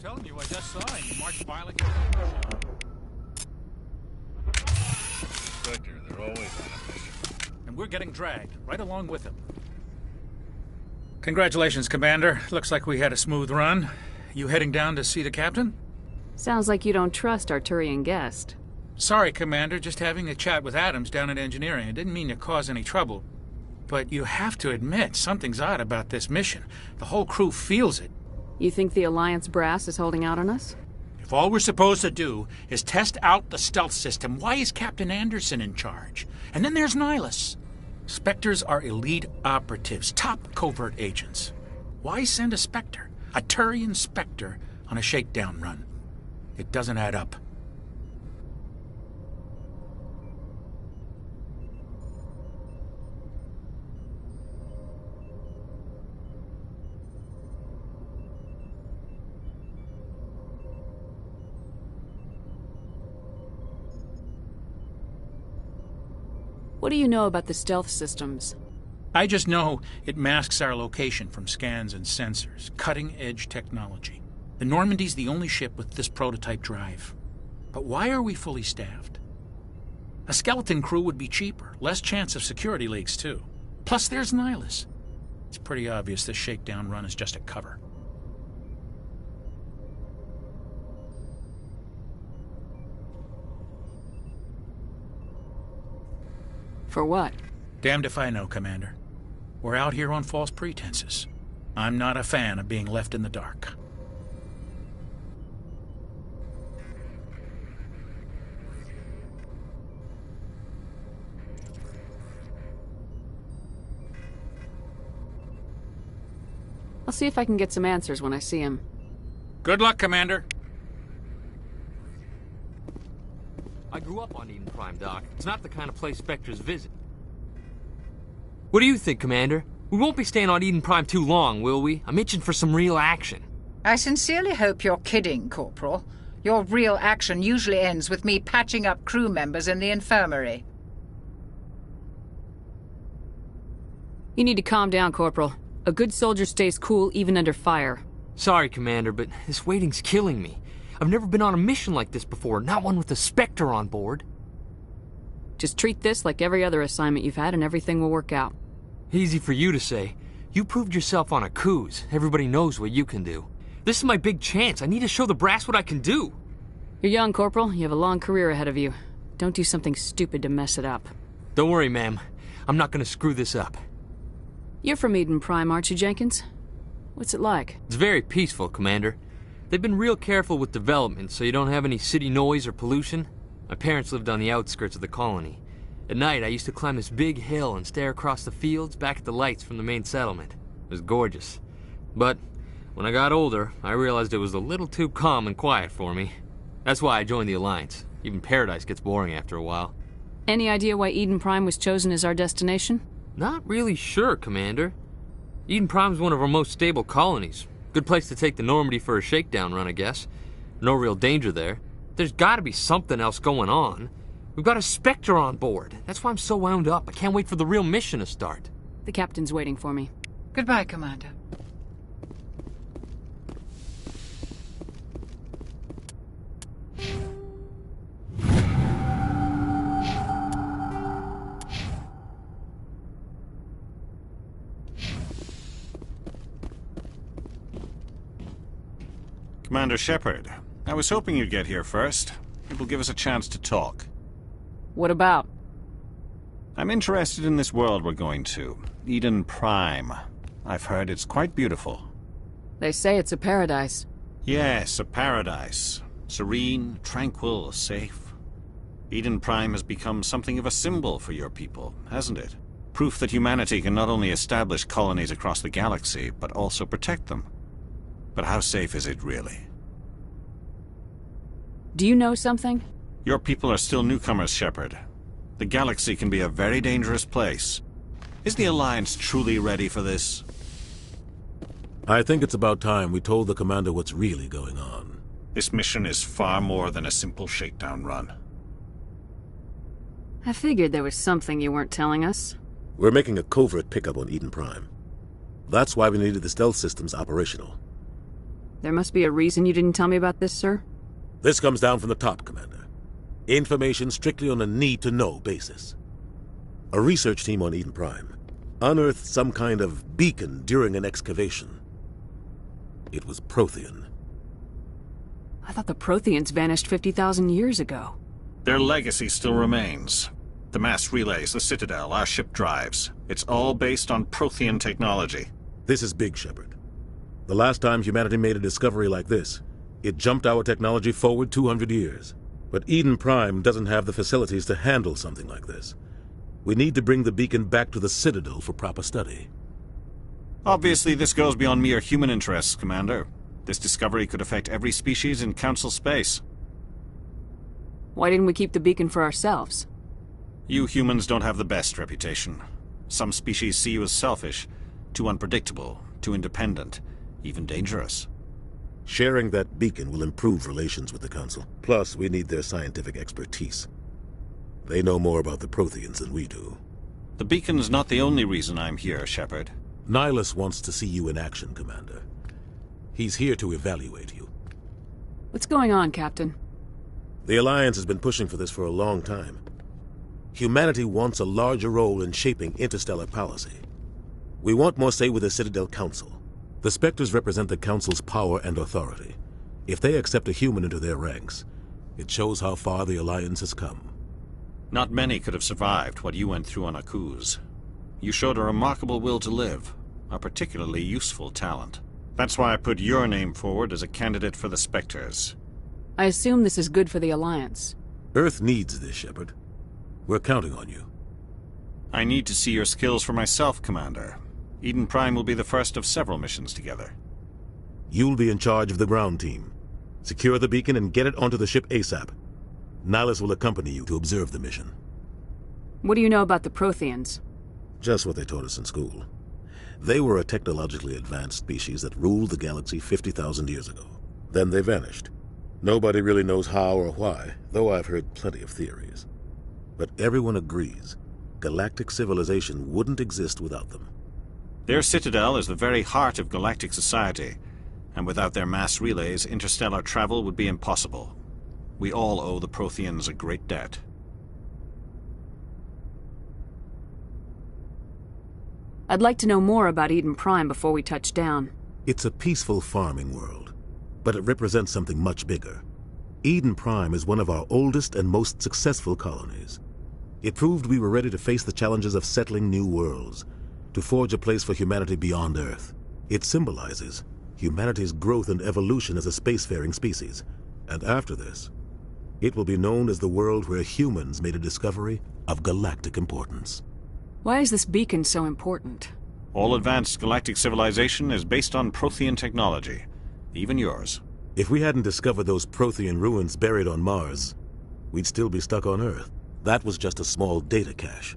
telling you, I just saw him. He marched by like Spectre, they're always on a mission. and we're getting dragged right along with him. Congratulations, Commander. Looks like we had a smooth run. You heading down to see the captain? Sounds like you don't trust Arturian guest. Sorry, Commander. Just having a chat with Adams down at engineering. I didn't mean to cause any trouble. But you have to admit, something's odd about this mission. The whole crew feels it. You think the Alliance brass is holding out on us? If all we're supposed to do is test out the stealth system, why is Captain Anderson in charge? And then there's Nihilus. Spectres are elite operatives, top covert agents. Why send a Spectre, a Turian Spectre, on a shakedown run? It doesn't add up. What do you know about the stealth systems? I just know it masks our location from scans and sensors. Cutting-edge technology. The Normandy's the only ship with this prototype drive. But why are we fully staffed? A skeleton crew would be cheaper. Less chance of security leaks, too. Plus, there's Nihilus. It's pretty obvious this shakedown run is just a cover. For what? Damned if I know, Commander. We're out here on false pretenses. I'm not a fan of being left in the dark. I'll see if I can get some answers when I see him. Good luck, Commander. I grew up on Eden Prime, Doc. It's not the kind of place Spectres visit. What do you think, Commander? We won't be staying on Eden Prime too long, will we? I'm itching for some real action. I sincerely hope you're kidding, Corporal. Your real action usually ends with me patching up crew members in the infirmary. You need to calm down, Corporal. A good soldier stays cool even under fire. Sorry, Commander, but this waiting's killing me. I've never been on a mission like this before, not one with a Spectre on board. Just treat this like every other assignment you've had and everything will work out. Easy for you to say. You proved yourself on a cruise. Everybody knows what you can do. This is my big chance. I need to show the brass what I can do. You're young, Corporal. You have a long career ahead of you. Don't do something stupid to mess it up. Don't worry, ma'am. I'm not gonna screw this up. You're from Eden Prime, aren't you, Jenkins? What's it like? It's very peaceful, Commander. They've been real careful with development, so you don't have any city noise or pollution. My parents lived on the outskirts of the colony. At night, I used to climb this big hill and stare across the fields back at the lights from the main settlement. It was gorgeous. But when I got older, I realized it was a little too calm and quiet for me. That's why I joined the Alliance. Even Paradise gets boring after a while. Any idea why Eden Prime was chosen as our destination? Not really sure, Commander. Eden Prime's one of our most stable colonies. Good place to take the Normandy for a shakedown run, I guess. No real danger there. There's gotta be something else going on. We've got a Spectre on board. That's why I'm so wound up. I can't wait for the real mission to start. The captain's waiting for me. Goodbye, Commander. Commander Shepard, I was hoping you'd get here first. It will give us a chance to talk. What about? I'm interested in this world we're going to. Eden Prime. I've heard it's quite beautiful. They say it's a paradise. Yes, a paradise. Serene, tranquil, safe. Eden Prime has become something of a symbol for your people, hasn't it? Proof that humanity can not only establish colonies across the galaxy, but also protect them. But how safe is it really? Do you know something? Your people are still newcomers, Shepard. The galaxy can be a very dangerous place. Is the Alliance truly ready for this? I think it's about time we told the Commander what's really going on. This mission is far more than a simple shakedown run. I figured there was something you weren't telling us. We're making a covert pickup on Eden Prime. That's why we needed the stealth systems operational. There must be a reason you didn't tell me about this, sir? This comes down from the top, Commander. Information strictly on a need-to-know basis. A research team on Eden Prime unearthed some kind of beacon during an excavation. It was Prothean. I thought the Protheans vanished 50,000 years ago. Their legacy still remains. The mass relays, the Citadel, our ship drives. It's all based on Prothean technology. This is big, Shepard. The last time humanity made a discovery like this, it jumped our technology forward 200 years. But Eden Prime doesn't have the facilities to handle something like this. We need to bring the beacon back to the Citadel for proper study. Obviously, this goes beyond mere human interests, Commander. This discovery could affect every species in Council space. Why didn't we keep the beacon for ourselves? You humans don't have the best reputation. Some species see you as selfish, too unpredictable, too independent, even dangerous. Sharing that beacon will improve relations with the Council. Plus, we need their scientific expertise. They know more about the Protheans than we do. The beacon's not the only reason I'm here, Shepard. Nihilus wants to see you in action, Commander. He's here to evaluate you. What's going on, Captain? The Alliance has been pushing for this for a long time. Humanity wants a larger role in shaping interstellar policy. We want more say with the Citadel Council. The Spectres represent the Council's power and authority. If they accept a human into their ranks, it shows how far the Alliance has come. Not many could have survived what you went through on Akuz. You showed a remarkable will to live, a particularly useful talent. That's why I put your name forward as a candidate for the Spectres. I assume this is good for the Alliance. Earth needs this, Shepard. We're counting on you. I need to see your skills for myself, Commander. Eden Prime will be the first of several missions together. You'll be in charge of the ground team. Secure the beacon and get it onto the ship ASAP. Nihilus will accompany you to observe the mission. What do you know about the Protheans? Just what they taught us in school. They were a technologically advanced species that ruled the galaxy 50,000 years ago. Then they vanished. Nobody really knows how or why, though I've heard plenty of theories. But everyone agrees, galactic civilization wouldn't exist without them. Their citadel is the very heart of galactic society, and without their mass relays, interstellar travel would be impossible. We all owe the Protheans a great debt. I'd like to know more about Eden Prime before we touch down. It's a peaceful farming world, but it represents something much bigger. Eden Prime is one of our oldest and most successful colonies. It proved we were ready to face the challenges of settling new worlds, to forge a place for humanity beyond Earth. It symbolizes humanity's growth and evolution as a spacefaring species. And after this, it will be known as the world where humans made a discovery of galactic importance. Why is this beacon so important? All advanced galactic civilization is based on Prothean technology, even yours. If we hadn't discovered those Prothean ruins buried on Mars, we'd still be stuck on Earth. That was just a small data cache.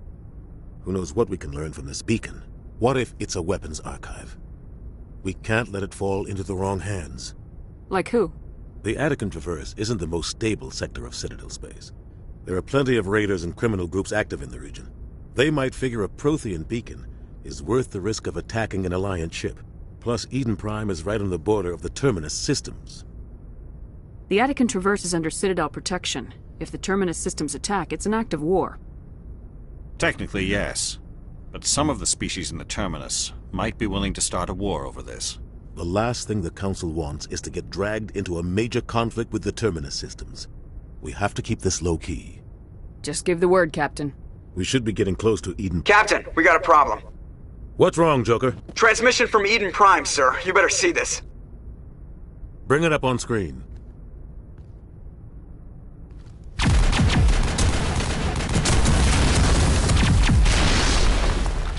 Who knows what we can learn from this beacon? What if it's a weapons archive? We can't let it fall into the wrong hands. Like who? The Attican Traverse isn't the most stable sector of Citadel space. There are plenty of raiders and criminal groups active in the region. They might figure a Prothean beacon is worth the risk of attacking an Alliance ship. Plus, Eden Prime is right on the border of the Terminus systems. The Attican Traverse is under Citadel protection. If the Terminus systems attack, it's an act of war. Technically, yes. But some of the species in the Terminus might be willing to start a war over this. The last thing the Council wants is to get dragged into a major conflict with the Terminus systems. We have to keep this low-key. Just give the word, Captain. We should be getting close to Eden... Captain, we got a problem. What's wrong, Joker? Transmission from Eden Prime, sir. You better see this. Bring it up on screen.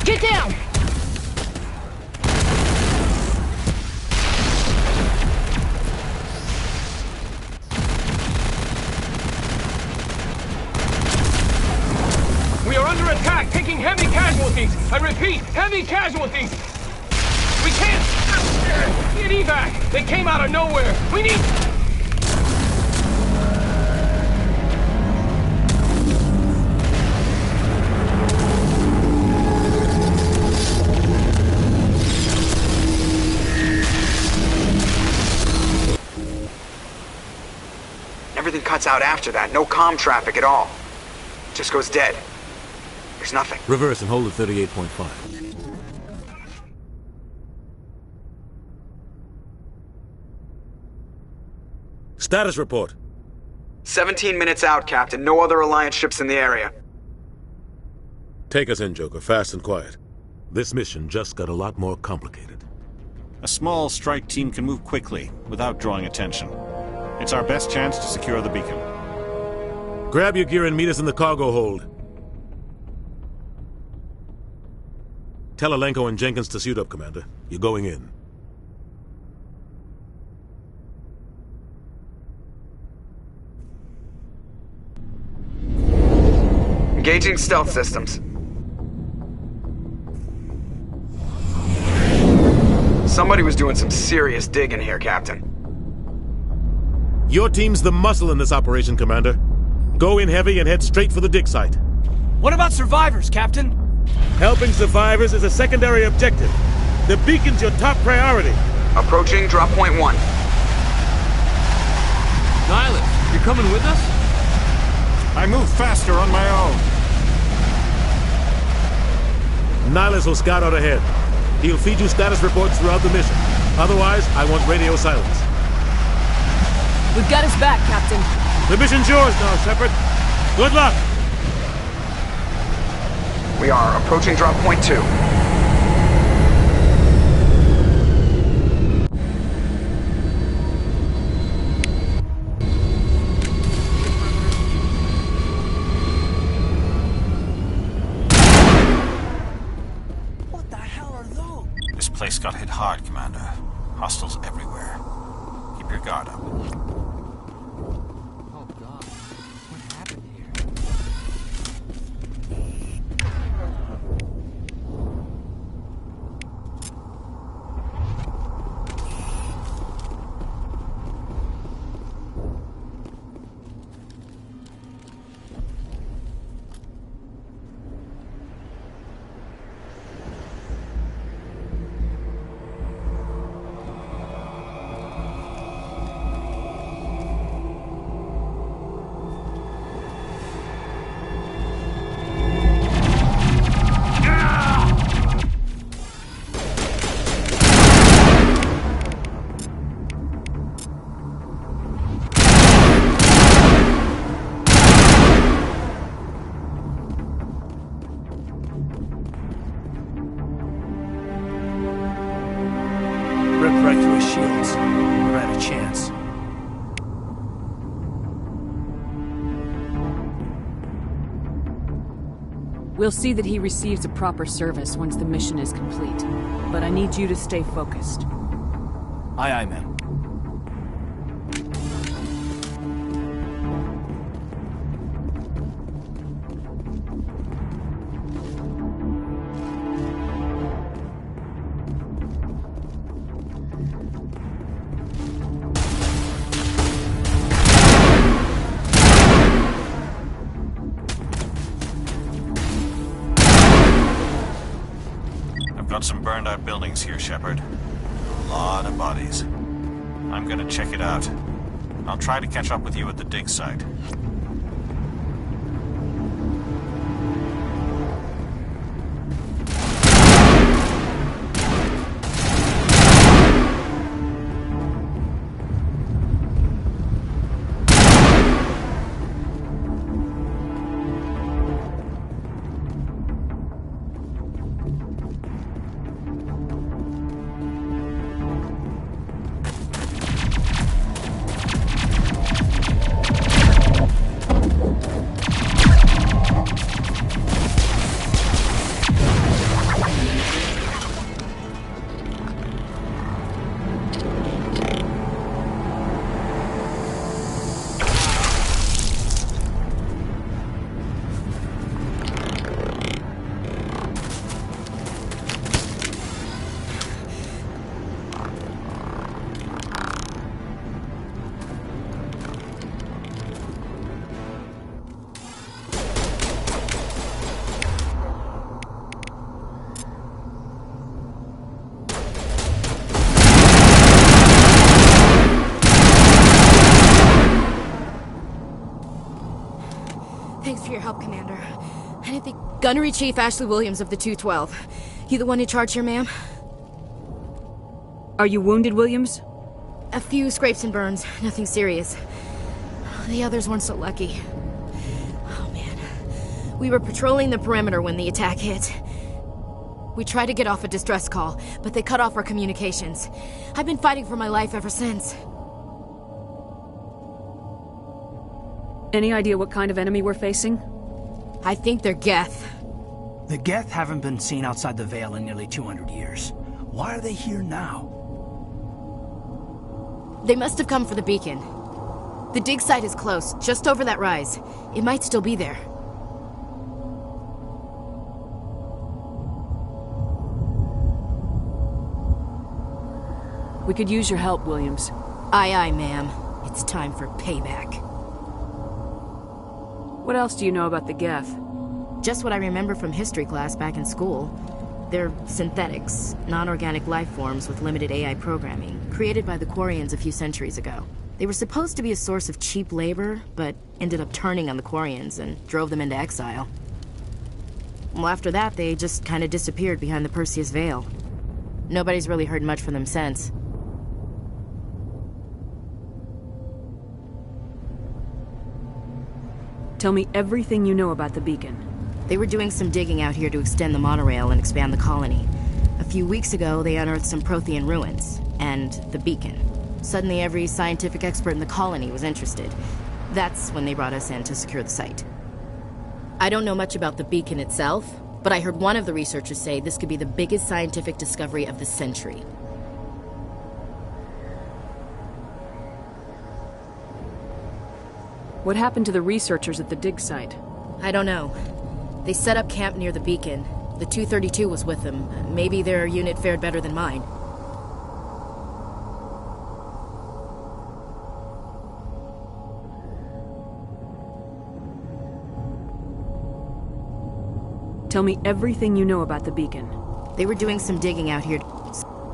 Get down! We are under attack, taking heavy casualties. I repeat, heavy casualties. We can't get evac. They came out of nowhere. We need... everything cuts out after that. No comm traffic at all. Just goes dead. There's nothing. Reverse and hold at 38.5. Status report. 17 minutes out, Captain. No other Alliance ships in the area. Take us in, Joker, fast and quiet. This mission just got a lot more complicated. A small strike team can move quickly, without drawing attention. It's our best chance to secure the beacon. Grab your gear and meet us in the cargo hold. Tell Alenko and Jenkins to suit up, Commander. You're going in. Engaging stealth systems. Somebody was doing some serious digging here, Captain. Your team's the muscle in this operation, Commander. Go in heavy and head straight for the dig site. What about survivors, Captain? Helping survivors is a secondary objective. The beacon's your top priority. Approaching drop point 1. Nihilus, you're coming with us? I move faster on my own. Nihilus will scout out ahead. He'll feed you status reports throughout the mission. Otherwise, I want radio silence. We've got his back, Captain. The mission's yours now, Shepard. Good luck! We are approaching drop point 2. What the hell are those? This place got hit hard, Commander. Hostiles everywhere. Keep your guard up. Oh God, what happened here? Ripped right through his shields. Never had a chance. We'll see that he receives a proper service once the mission is complete. But I need you to stay focused. Aye, aye, ma'am. Got some burned out buildings here, Shepard. A lot of bodies. I'm gonna check it out. I'll try to catch up with you at the dig site. for your help, Commander. Anything... Gunnery Chief Ashley Williams of the 212. You the one in charge here, ma'am? Are you wounded, Williams? A few scrapes and burns. Nothing serious. The others weren't so lucky. Oh, man. We were patrolling the perimeter when the attack hit. We tried to get off a distress call, but they cut off our communications. I've been fighting for my life ever since. Any idea what kind of enemy we're facing? I think they're Geth. The Geth haven't been seen outside the Veil in nearly 200 years. Why are they here now? They must have come for the beacon. The dig site is close, just over that rise. It might still be there. We could use your help, Williams. Aye, aye, ma'am. It's time for payback. What else do you know about the Geth? Just what I remember from history class back in school. They're synthetics, non-organic life forms with limited AI programming, created by the Quarians a few centuries ago. They were supposed to be a source of cheap labor, but ended up turning on the Quarians and drove them into exile. Well, after that, they just kind of disappeared behind the Perseus Veil. Nobody's really heard much from them since. Tell me everything you know about the beacon. They were doing some digging out here to extend the monorail and expand the colony. A few weeks ago, they unearthed some Prothean ruins, and the beacon. Suddenly, every scientific expert in the colony was interested. That's when they brought us in to secure the site. I don't know much about the beacon itself, but I heard one of the researchers say this could be the biggest scientific discovery of the century. What happened to the researchers at the dig site? I don't know. They set up camp near the beacon. The 232 was with them. Maybe their unit fared better than mine. Tell me everything you know about the beacon. They were doing some digging out here.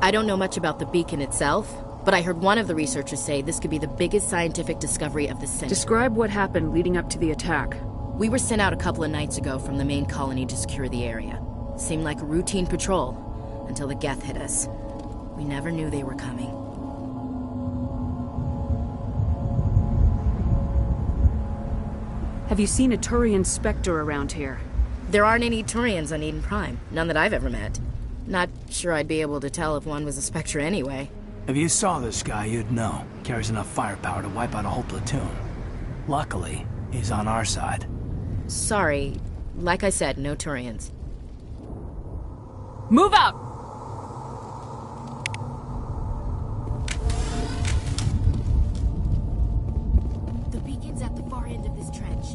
I don't know much about the beacon itself, but I heard one of the researchers say this could be the biggest scientific discovery of the century. Describe what happened leading up to the attack. We were sent out a couple of nights ago from the main colony to secure the area. Seemed like a routine patrol, until the Geth hit us. We never knew they were coming. Have you seen a Turian Spectre around here? There aren't any Turians on Eden Prime. None that I've ever met. Not sure I'd be able to tell if one was a Spectre anyway. If you saw this guy, you'd know. Carries enough firepower to wipe out a whole platoon. Luckily, he's on our side. Sorry. Like I said, no Turians. Move out! The beacon's at the far end of this trench.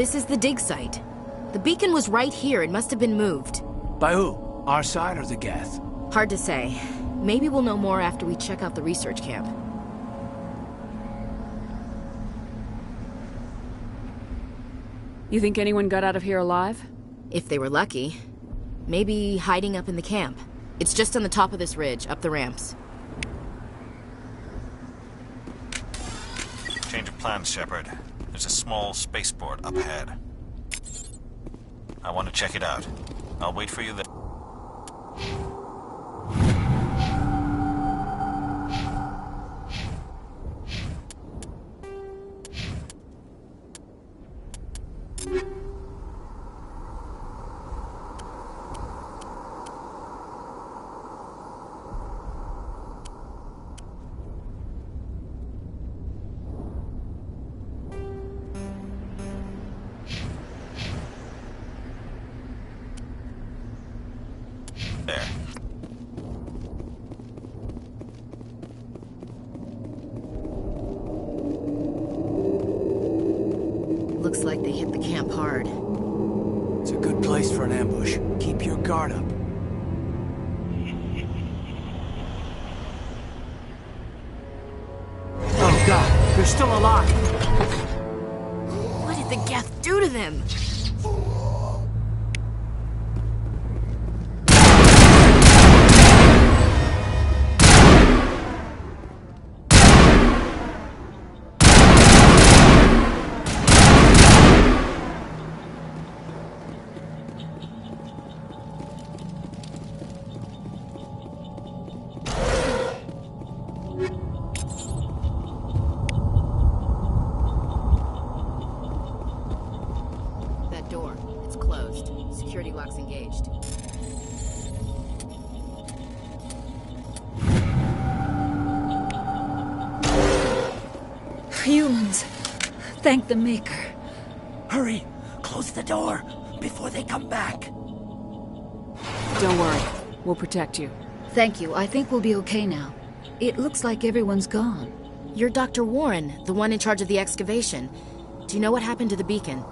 This is the dig site. The beacon was right here. It must have been moved. By who? Our side or the Geth? Hard to say. Maybe we'll know more after we check out the research camp. You think anyone got out of here alive? If they were lucky. Maybe hiding up in the camp. It's just on the top of this ridge, up the ramps. Change of plans, Shepard. There's a small spaceport up ahead. I want to check it out. I'll wait for you there. Looks like they hit the camp hard. It's a good place for an ambush. Keep your guard up. Oh god, they're still alive! What did the Geth do to them? Humans. Thank the Maker. Hurry! Close the door before they come back. Don't worry. We'll protect you. Thank you. I think we'll be okay now. It looks like everyone's gone. You're Dr. Warren, the one in charge of the excavation. Do you know what happened to the beacon?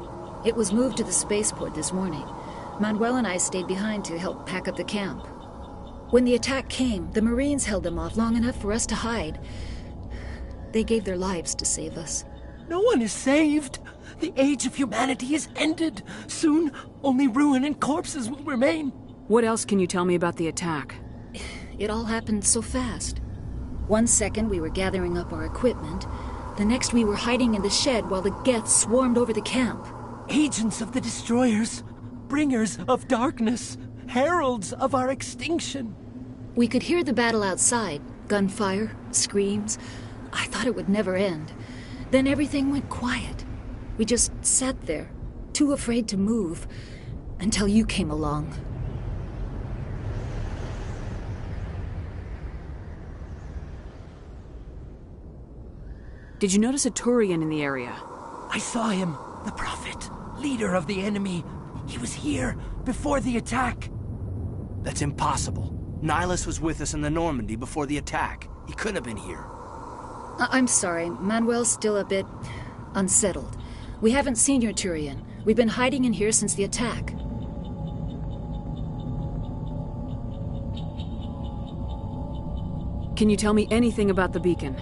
It was moved to the spaceport this morning. Manuel and I stayed behind to help pack up the camp. When the attack came, the Marines held them off long enough for us to hide. They gave their lives to save us. No one is saved. The age of humanity is ended. Soon, only ruin and corpses will remain. What else can you tell me about the attack? It all happened so fast. 1 second we were gathering up our equipment. The next we were hiding in the shed while the Geth swarmed over the camp. Agents of the Destroyers. Bringers of darkness. Heralds of our extinction. We could hear the battle outside. Gunfire, screams. I thought it would never end. Then everything went quiet. We just sat there, too afraid to move, until you came along. Did you notice a Turian in the area? I saw him. The Prophet. Leader of the enemy. He was here before the attack. That's impossible. Nihilus was with us in the Normandy before the attack. He couldn't have been here. I'm sorry. Manuel's still a bit unsettled. We haven't seen your Turian. We've been hiding in here since the attack. Can you tell me anything about the beacon?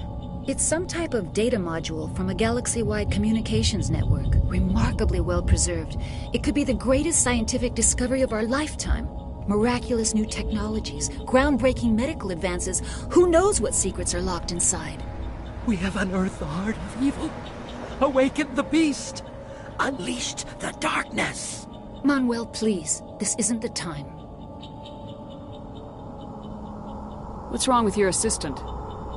It's some type of data module from a galaxy-wide communications network. Remarkably well preserved. It could be the greatest scientific discovery of our lifetime. Miraculous new technologies, groundbreaking medical advances. Who knows what secrets are locked inside? We have unearthed the heart of evil, awakened the beast, unleashed the darkness. Manuel, please. This isn't the time. What's wrong with your assistant?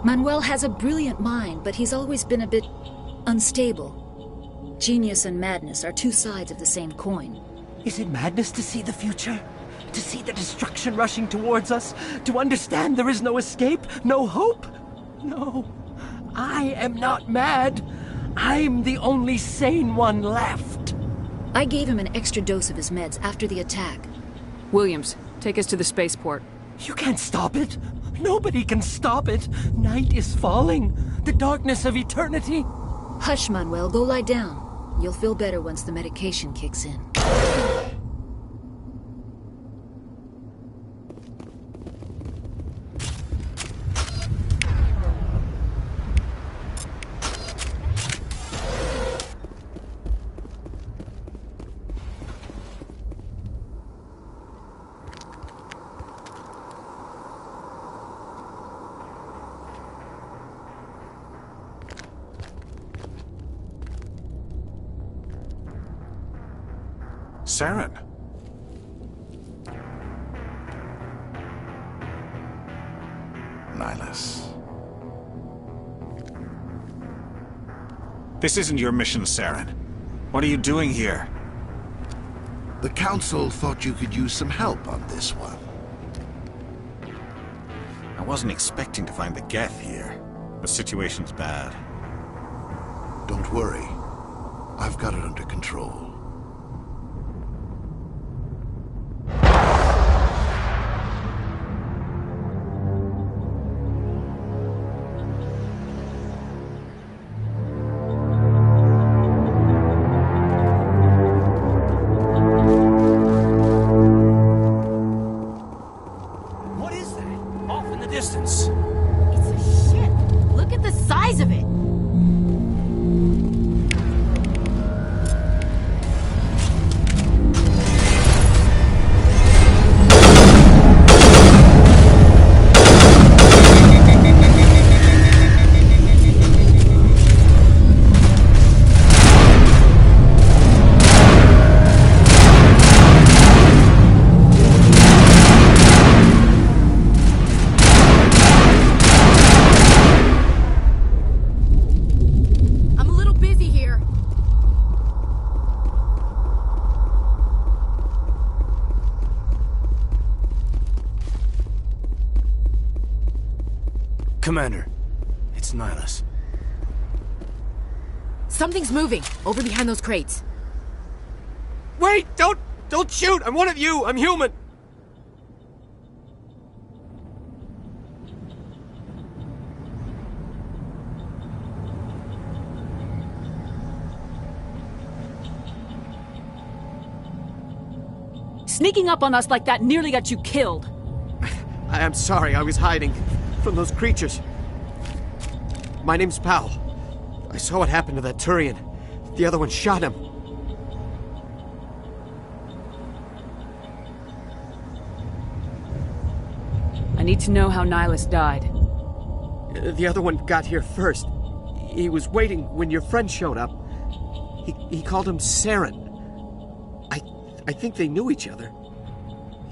Manuel has a brilliant mind, but he's always been a bit unstable. Genius and madness are two sides of the same coin. Is it madness to see the future? To see the destruction rushing towards us? To understand there is no escape? No hope? No. I am not mad. I'm the only sane one left. I gave him an extra dose of his meds after the attack. Williams, take us to the spaceport. You can't stop it. Nobody can stop it. Night is falling. The darkness of eternity. Hush, Manuel. Go lie down. You'll feel better once the medication kicks in. Saren. Nihilus. This isn't your mission, Saren. What are you doing here? The Council thought you could use some help on this one. I wasn't expecting to find the Geth here. The situation's bad. Don't worry. I've got it under control. Commander, it's Nihlus. Something's moving, over behind those crates. Wait! Don't shoot! I'm one of you! I'm human! Sneaking up on us like that nearly got you killed. I'm sorry, I was hiding from those creatures. My name's Powell. I saw what happened to that Turian. The other one shot him. I need to know how Nihlus died. The other one got here first. He was waiting when your friend showed up. He called him Saren. I think they knew each other.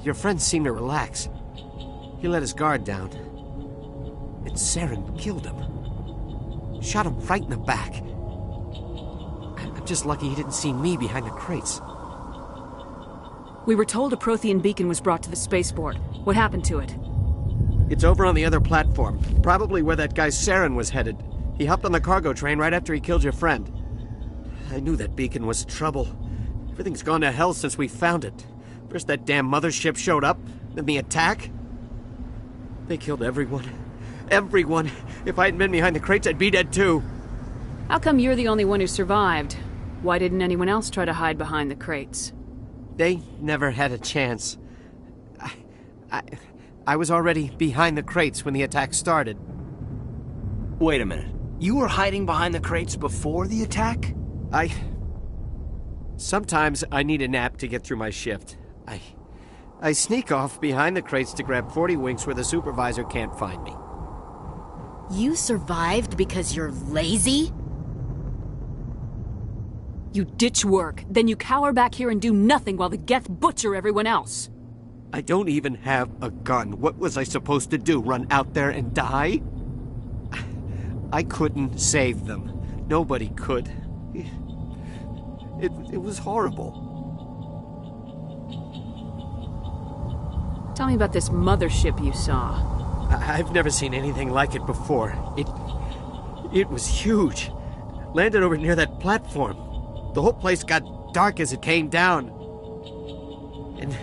Your friend seemed to relax. He let his guard down. And Saren killed him. Shot him right in the back. I'm just lucky he didn't see me behind the crates. We were told a Prothean beacon was brought to the spaceport. What happened to it? It's over on the other platform. Probably where that guy Saren was headed. He hopped on the cargo train right after he killed your friend. I knew that beacon was trouble. Everything's gone to hell since we found it. First that damn mothership showed up, then the attack. They killed everyone. Everyone. If I hadn't been behind the crates, I'd be dead too. How come you're the only one who survived? Why didn't anyone else try to hide behind the crates? They never had a chance. I was already behind the crates when the attack started. Wait a minute. You were hiding behind the crates before the attack? Sometimes I need a nap to get through my shift. I sneak off behind the crates to grab 40 winks where the supervisor can't find me. You survived because you're lazy? You ditch work, then you cower back here and do nothing while the Geth butcher everyone else. I don't even have a gun. What was I supposed to do, run out there and die? I couldn't save them. Nobody could. It was horrible. Tell me about this mothership you saw. I've never seen anything like it before. It was huge. Landed over near that platform. The whole place got dark as it came down. And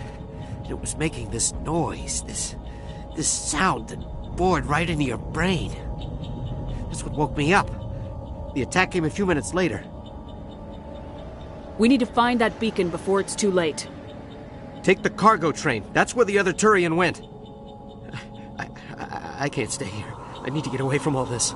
it was making this noise, this sound that bored right into your brain. That's what woke me up. The attack came a few minutes later. We need to find that beacon before it's too late. Take the cargo train. That's where the other Turian went. I can't stay here. I need to get away from all this.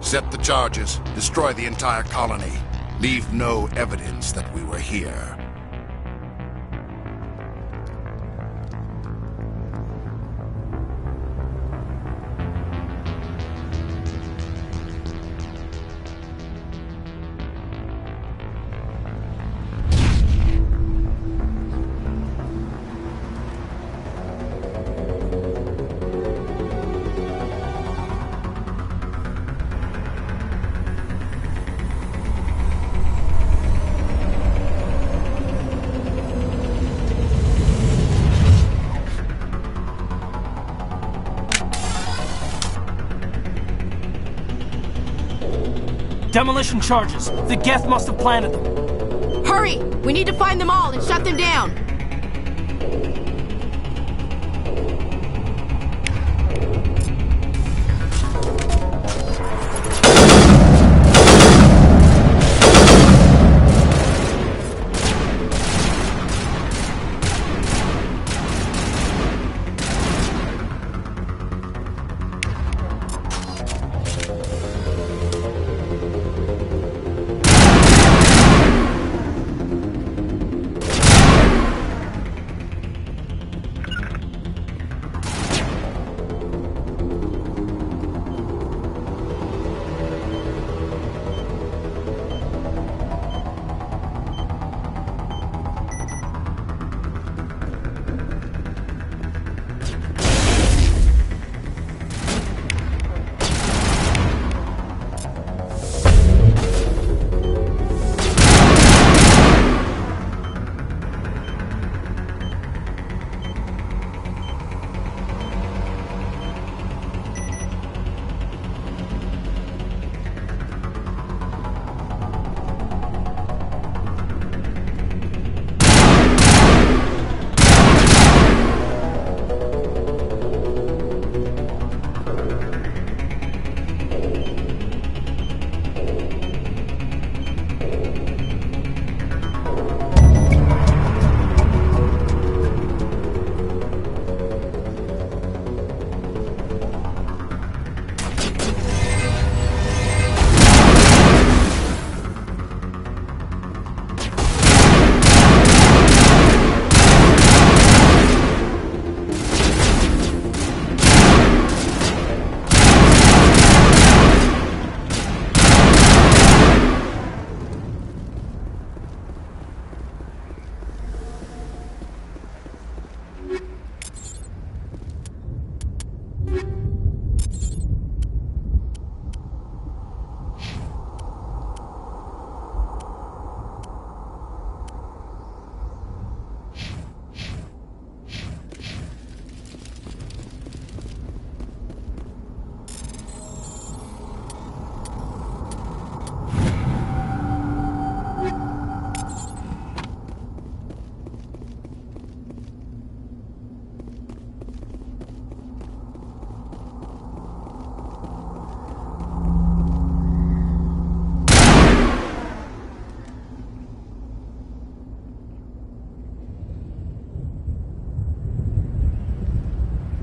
Set the charges. Destroy the entire colony. leave no evidence that we were here. Demolition charges. The Geth must have planted them. Hurry! We need to find them all and shut them down!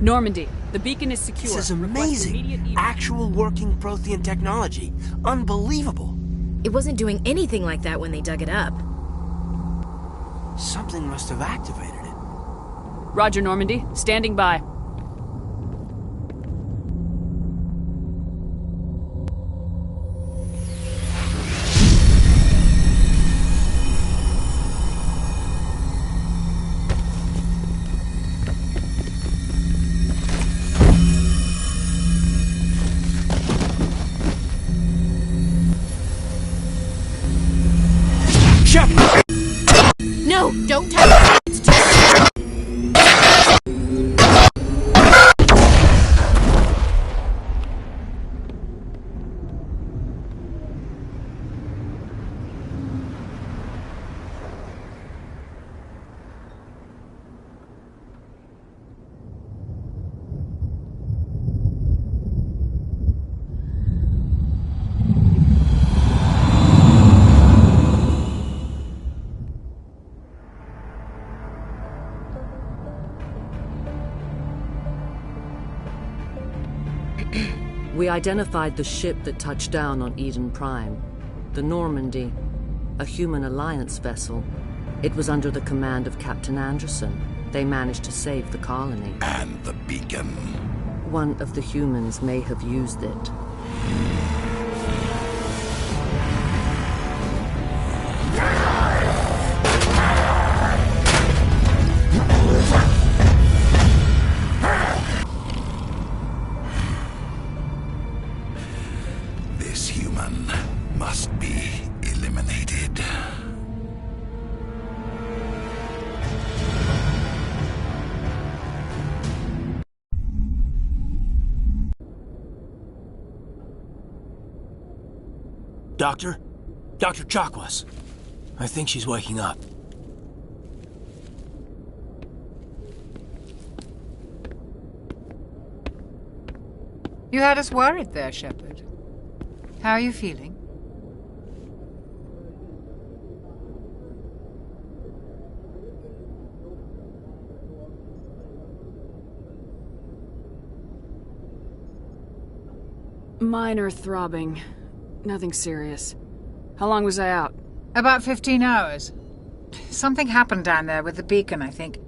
Normandy, the beacon is secure. This is amazing. Actual working Prothean technology. Unbelievable. It wasn't doing anything like that when they dug it up. Something must have activated it. Roger, Normandy. Standing by. No, don't touch it. It's too... We identified the ship that touched down on Eden Prime, the Normandy. A human alliance vessel. It was under the command of Captain Anderson. They managed to save the colony. And the beacon. One of the humans may have used it. This human must be eliminated. Doctor? Dr. Chakwas. I think she's waking up. You had us worried there, Shepard. How are you feeling? Minor throbbing. Nothing serious. How long was I out? About 15 hours. Something happened down there with the beacon, I think.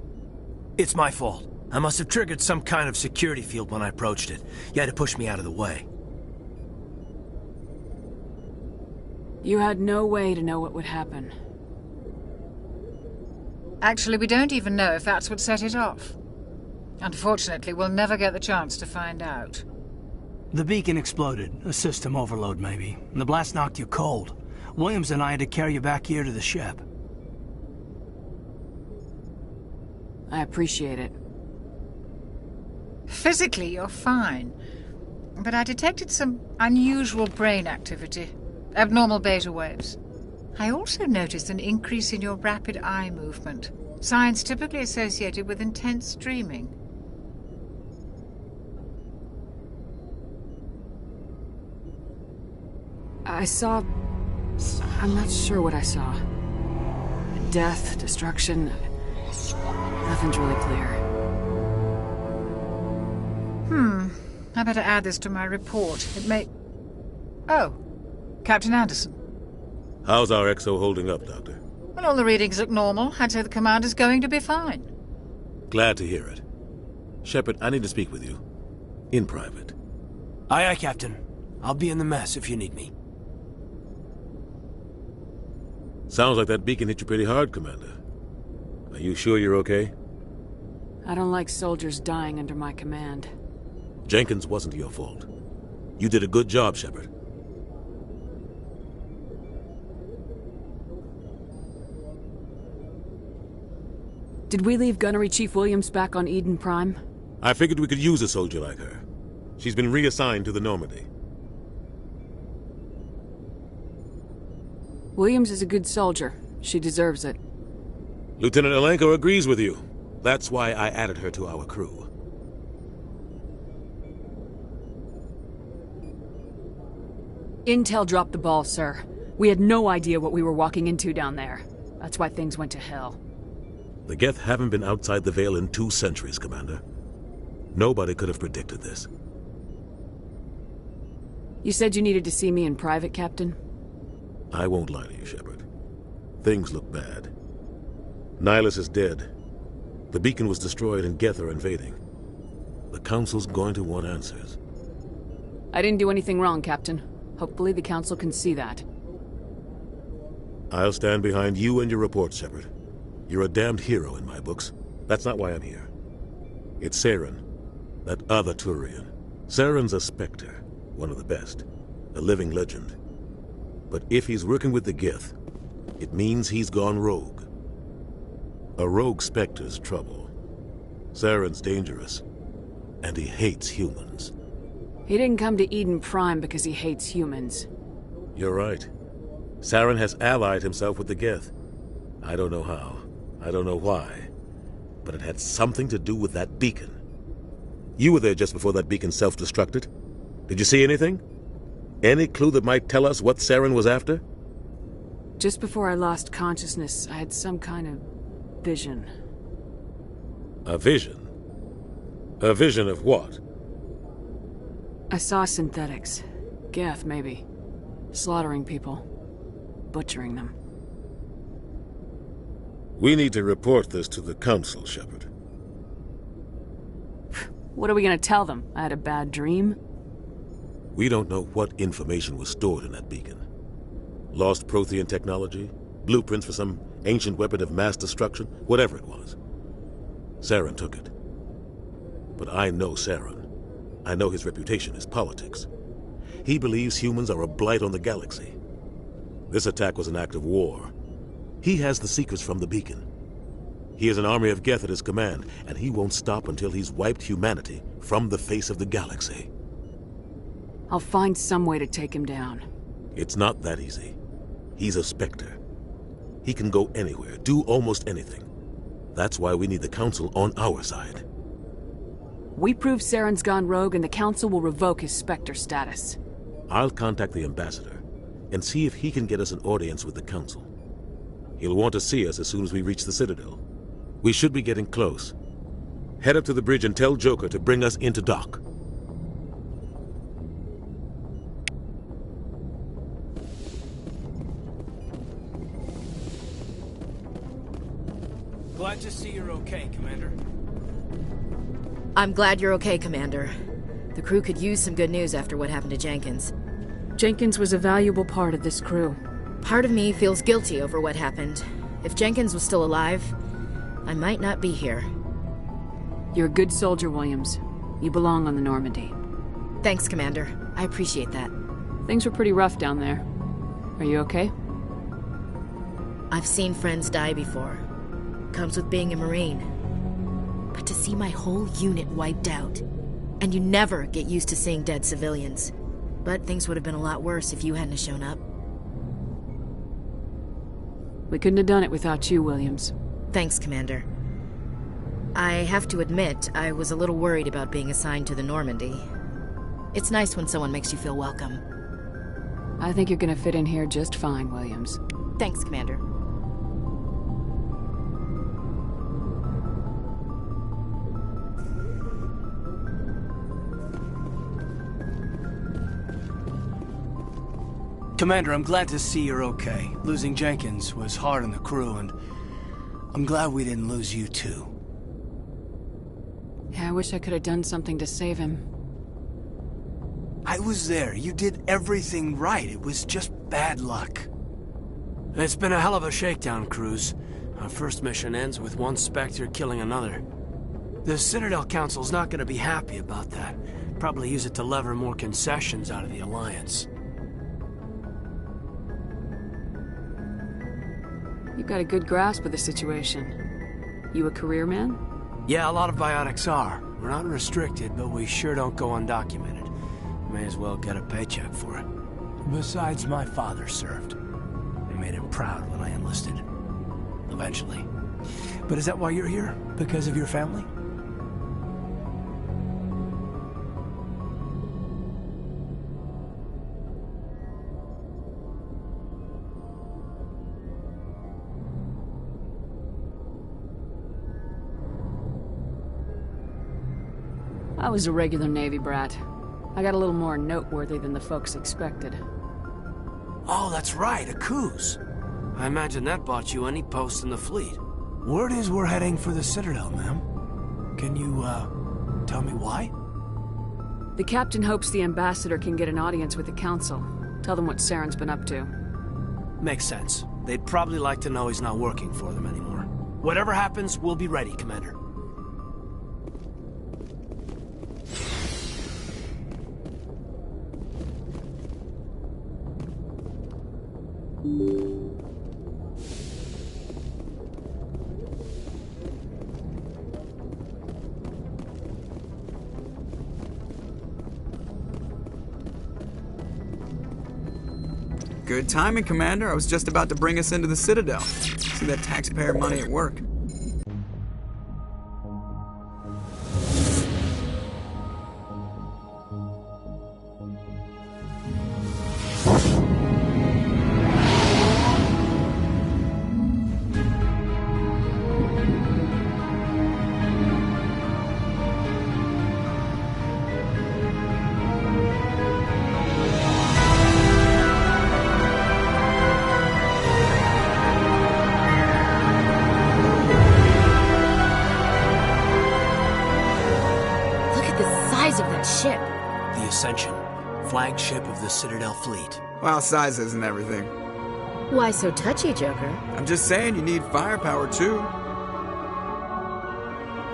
It's my fault. I must have triggered some kind of security field when I approached it. You had to push me out of the way. You had no way to know what would happen. Actually, we don't even know if that's what set it off. Unfortunately, we'll never get the chance to find out. The beacon exploded. A system overload, maybe. And the blast knocked you cold. Williams and I had to carry you back here to the ship. I appreciate it. Physically, you're fine. But I detected some unusual brain activity. Abnormal beta waves. I also noticed an increase in your rapid eye movement. Signs typically associated with intense dreaming. I saw... I'm not sure what I saw. Death, destruction... Nothing's really clear. I better add this to my report. It may... Oh, Captain Anderson. How's our XO holding up, Doctor? Well, all the readings look normal. I'd say the commander's going to be fine. Glad to hear it. Shepard, I need to speak with you. In private. Aye, aye, Captain. I'll be in the mess if you need me. Sounds like that beacon hit you pretty hard, Commander. Are you sure you're okay? I don't like soldiers dying under my command. Jenkins wasn't your fault. You did a good job, Shepard. Did we leave Gunnery Chief Williams back on Eden Prime? I figured we could use a soldier like her. She's been reassigned to the Normandy. Williams is a good soldier. She deserves it. Lieutenant Alenko agrees with you. That's why I added her to our crew. Intel dropped the ball, sir. We had no idea what we were walking into down there. That's why things went to hell. The Geth haven't been outside the Veil in 2 centuries, Commander. Nobody could have predicted this. You said you needed to see me in private, Captain? I won't lie to you, Shepard. Things look bad. Nihilus is dead. The beacon was destroyed and Geth are invading. The Council's going to want answers. I didn't do anything wrong, Captain. Hopefully the Council can see that. I'll stand behind you and your report, Shepard. You're a damned hero in my books. That's not why I'm here. It's Saren, that other Turian. Saren's a Spectre, one of the best. A living legend. But if he's working with the Geth, it means he's gone rogue. A rogue Spectre's trouble. Saren's dangerous, and he hates humans. He didn't come to Eden Prime because he hates humans. You're right. Saren has allied himself with the Geth. I don't know how. I don't know why. But it had something to do with that beacon. You were there just before that beacon self-destructed. Did you see anything? Any clue that might tell us what Saren was after? Just before I lost consciousness, I had some kind of vision. A vision? A vision of what? I saw synthetics. Geth, maybe. Slaughtering people. Butchering them. We need to report this to the Council, Shepard. What are we gonna tell them? I had a bad dream? We don't know what information was stored in that beacon. Lost Prothean technology? Blueprints for some ancient weapon of mass destruction? Whatever it was. Saren took it. But I know Saren. I know his reputation is politics. He believes humans are a blight on the galaxy. This attack was an act of war. He has the secrets from the beacon. He has an army of Geth at his command, and he won't stop until he's wiped humanity from the face of the galaxy. I'll find some way to take him down. It's not that easy. He's a Spectre. He can go anywhere, do almost anything. That's why we need the Council on our side. We prove Saren's gone rogue and the Council will revoke his Spectre status. I'll contact the Ambassador and see if he can get us an audience with the Council. He'll want to see us as soon as we reach the Citadel. We should be getting close. Head up to the bridge and tell Joker to bring us into dock. Glad to see you're okay, Commander. I'm glad you're okay, Commander. The crew could use some good news after what happened to Jenkins. Jenkins was a valuable part of this crew. Part of me feels guilty over what happened. If Jenkins was still alive, I might not be here. You're a good soldier, Williams. You belong on the Normandy. Thanks, Commander. I appreciate that. Things were pretty rough down there. Are you okay? I've seen friends die before. Comes with being a Marine. But to see my whole unit wiped out, and you never get used to seeing dead civilians. But things would have been a lot worse if you hadn't shown up. We couldn't have done it without you, Williams. Thanks, Commander. I have to admit, I was a little worried about being assigned to the Normandy. It's nice when someone makes you feel welcome. I think you're gonna fit in here just fine, Williams. Thanks, Commander. Commander, I'm glad to see you're okay. Losing Jenkins was hard on the crew, and I'm glad we didn't lose you too. Yeah, I wish I could have done something to save him. I was there. You did everything right. It was just bad luck. It's been a hell of a shakedown, Cruz. Our first mission ends with one Spectre killing another. The Citadel Council's not gonna be happy about that. Probably use it to lever more concessions out of the Alliance. You've got a good grasp of the situation. You a career man? Yeah, a lot of biotics are. We're not restricted, but we sure don't go undocumented. May as well get a paycheck for it. Besides, my father served. I made him proud when I enlisted. Eventually. But is that why you're here? Because of your family? I was a regular Navy brat. I got a little more noteworthy than the folks expected. Oh, that's right, a Coos. I imagine that bought you any post in the fleet. Word is we're heading for the Citadel, ma'am. Can you, tell me why? The captain hopes the Ambassador can get an audience with the Council. Tell them what Saren's been up to. Makes sense. They'd probably like to know he's not working for them anymore. Whatever happens, we'll be ready, Commander. Good timing, Commander. I was just about to bring us into the Citadel. See that taxpayer money at work. size of that ship? The Ascension, flagship of the Citadel fleet. Well, size isn't everything. Why so touchy, Joker? I'm just saying you need firepower, too.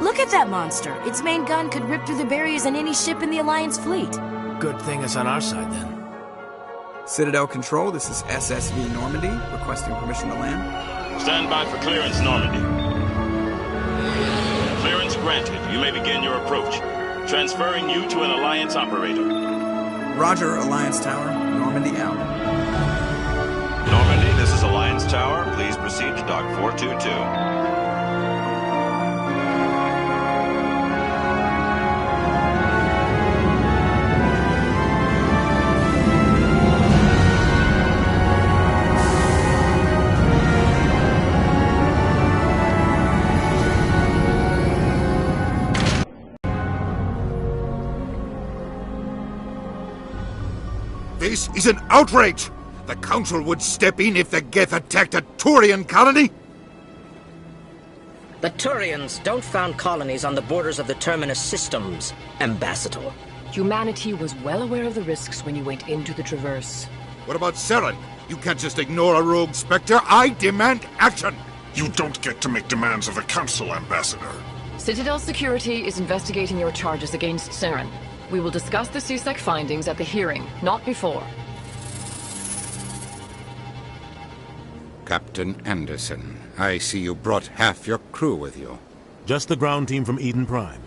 Look at that monster. Its main gun could rip through the barriers in any ship in the Alliance fleet. Good thing it's on our side, then. Citadel Control, this is SSV Normandy, requesting permission to land. Stand by for clearance, Normandy. Clearance granted. You may begin your approach. Transferring you to an Alliance operator. Roger, Alliance Tower. Normandy out. Normandy, this is Alliance Tower. Please proceed to Dock 422. This is an outrage! The Council would step in if the Geth attacked a Turian colony? The Turians don't found colonies on the borders of the Terminus systems, Ambassador. Humanity was well aware of the risks when you went into the Traverse. What about Saren? You can't just ignore a rogue Spectre. I demand action! You don't get to make demands of the Council, Ambassador. Citadel Security is investigating your charges against Saren. We will discuss the CSEC findings at the hearing, not before. Captain Anderson, I see you brought half your crew with you. Just the ground team from Eden Prime,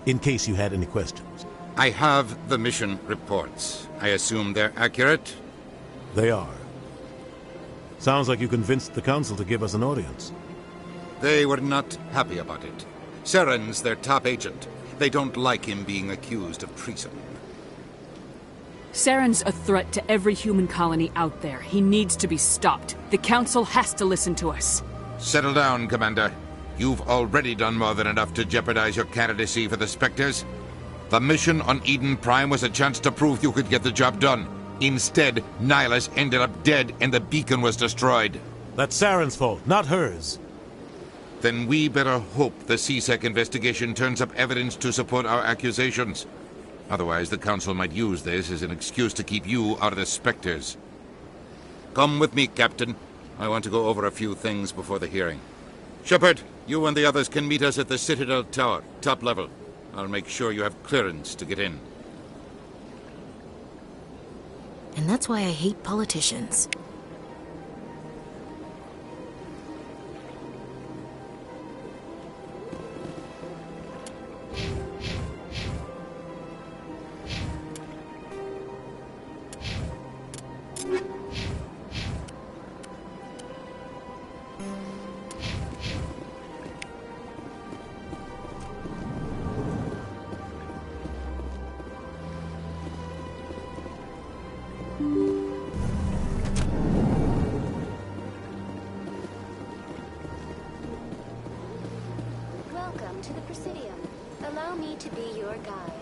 in case you had any questions. I have the mission reports. I assume they're accurate? They are. Sounds like you convinced the Council to give us an audience. They were not happy about it. Saren's their top agent. They don't like him being accused of treason. Saren's a threat to every human colony out there. He needs to be stopped. The Council has to listen to us. Settle down, Commander. You've already done more than enough to jeopardize your candidacy for the Spectres. The mission on Eden Prime was a chance to prove you could get the job done. Instead, Nihilus ended up dead and the beacon was destroyed. That's Saren's fault, not hers. Then we better hope the CSEC investigation turns up evidence to support our accusations. Otherwise, the Council might use this as an excuse to keep you out of the Spectres. Come with me, Captain. I want to go over a few things before the hearing. Shepard, you and the others can meet us at the Citadel Tower, top level. I'll make sure you have clearance to get in. And that's why I hate politicians. Welcome to the Presidium. Allow me to be your guide.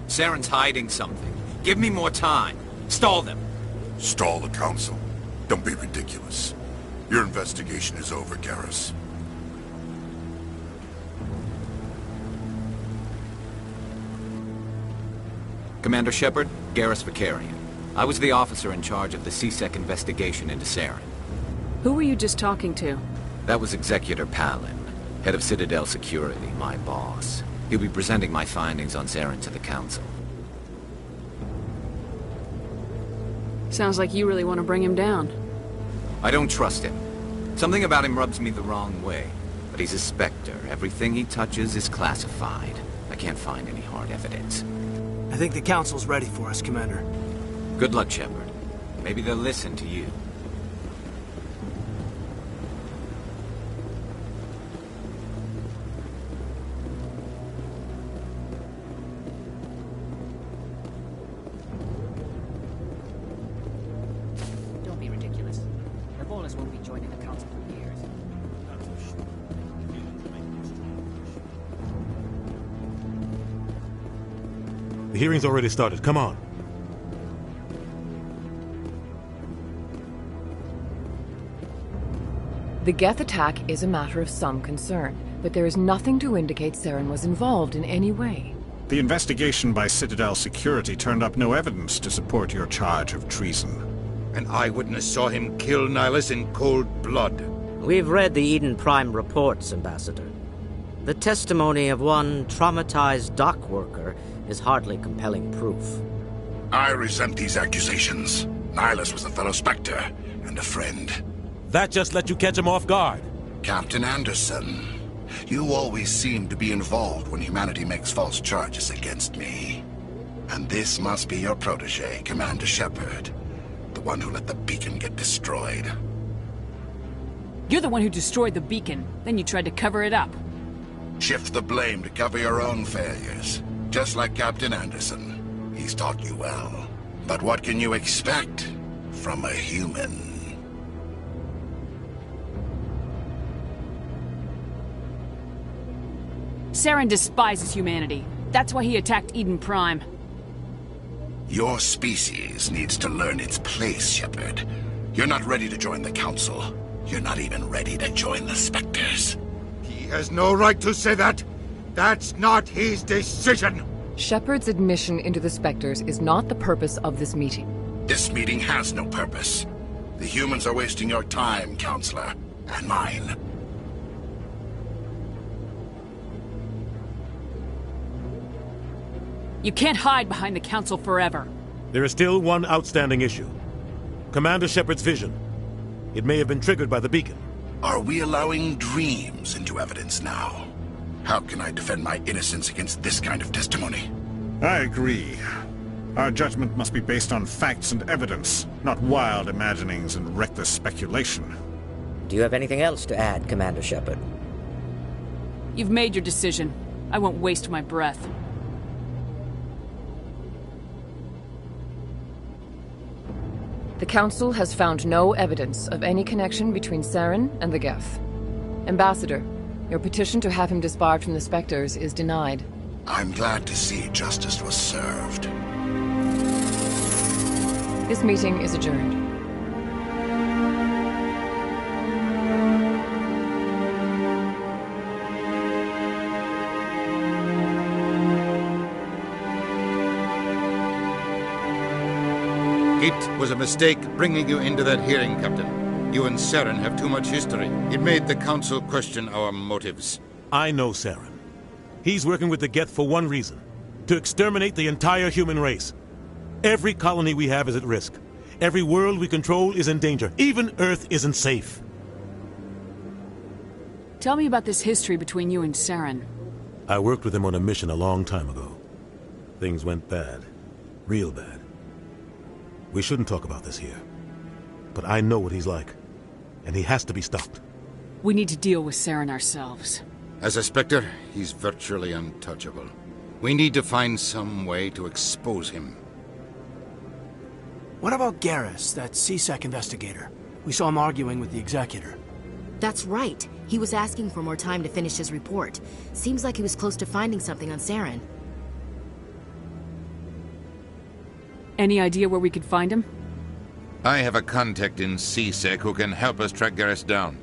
Saren's hiding something. Give me more time. Stall them. Stall the Council? Don't be ridiculous. Your investigation is over, Garrus. Commander Shepard, Garrus Vakarian. I was the officer in charge of the CSEC investigation into Saren. Who were you just talking to? That was Executor Palin, head of Citadel Security, my boss. He'll be presenting my findings on Saren to the Council. Sounds like you really want to bring him down. I don't trust him. Something about him rubs me the wrong way. But he's a Spectre. Everything he touches is classified. I can't find any hard evidence. I think the Council's ready for us, Commander. Good luck, Shepard. Maybe they'll listen to you. Don't be ridiculous. Herbolus won't be joining the Council for years. hearing's already started. Come on. The Geth attack is a matter of some concern, but there is nothing to indicate Saren was involved in any way. The investigation by Citadel Security turned up no evidence to support your charge of treason. An eyewitness saw him kill Nihilus in cold blood. We've read the Eden Prime reports, Ambassador. The testimony of one traumatized dock worker is hardly compelling proof. I resent these accusations. Nihilus was a fellow Spectre and a friend. That just let you catch him off guard. Captain Anderson, you always seem to be involved when humanity makes false charges against me. And this must be your protege, Commander Shepard. The one who let the beacon get destroyed. You're the one who destroyed the beacon. Then you tried to cover it up. Shift the blame to cover your own failures. Just like Captain Anderson. He's taught you well. But what can you expect from a human? Saren despises humanity. That's why he attacked Eden Prime. Your species needs to learn its place, Shepard. You're not ready to join the Council. You're not even ready to join the Spectres. He has no right to say that. That's not his decision. Shepard's admission into the Spectres is not the purpose of this meeting. This meeting has no purpose. The humans are wasting your time, Counselor, and mine. You can't hide behind the Council forever. There is still one outstanding issue. Commander Shepard's vision. It may have been triggered by the beacon. Are we allowing dreams into evidence now? How can I defend my innocence against this kind of testimony? I agree. Our judgment must be based on facts and evidence, not wild imaginings and reckless speculation. Do you have anything else to add, Commander Shepard? You've made your decision. I won't waste my breath. The Council has found no evidence of any connection between Saren and the Geth. Ambassador, your petition to have him disbarred from the Spectres is denied. I'm glad to see justice was served. This meeting is adjourned. It was a mistake bringing you into that hearing, Captain. You and Saren have too much history. It made the Council question our motives. I know Saren. He's working with the Geth for one reason. To exterminate the entire human race. Every colony we have is at risk. Every world we control is in danger. Even Earth isn't safe. Tell me about this history between you and Saren. I worked with him on a mission a long time ago. Things went bad. Real bad. We shouldn't talk about this here. But I know what he's like. And he has to be stopped. We need to deal with Saren ourselves. As a Spectre, he's virtually untouchable. We need to find some way to expose him. What about Garrus, that C-Sec investigator? We saw him arguing with the Executor. That's right. He was asking for more time to finish his report. Seems like he was close to finding something on Saren. Any idea where we could find him? I have a contact in C-Sec who can help us track Garrus down.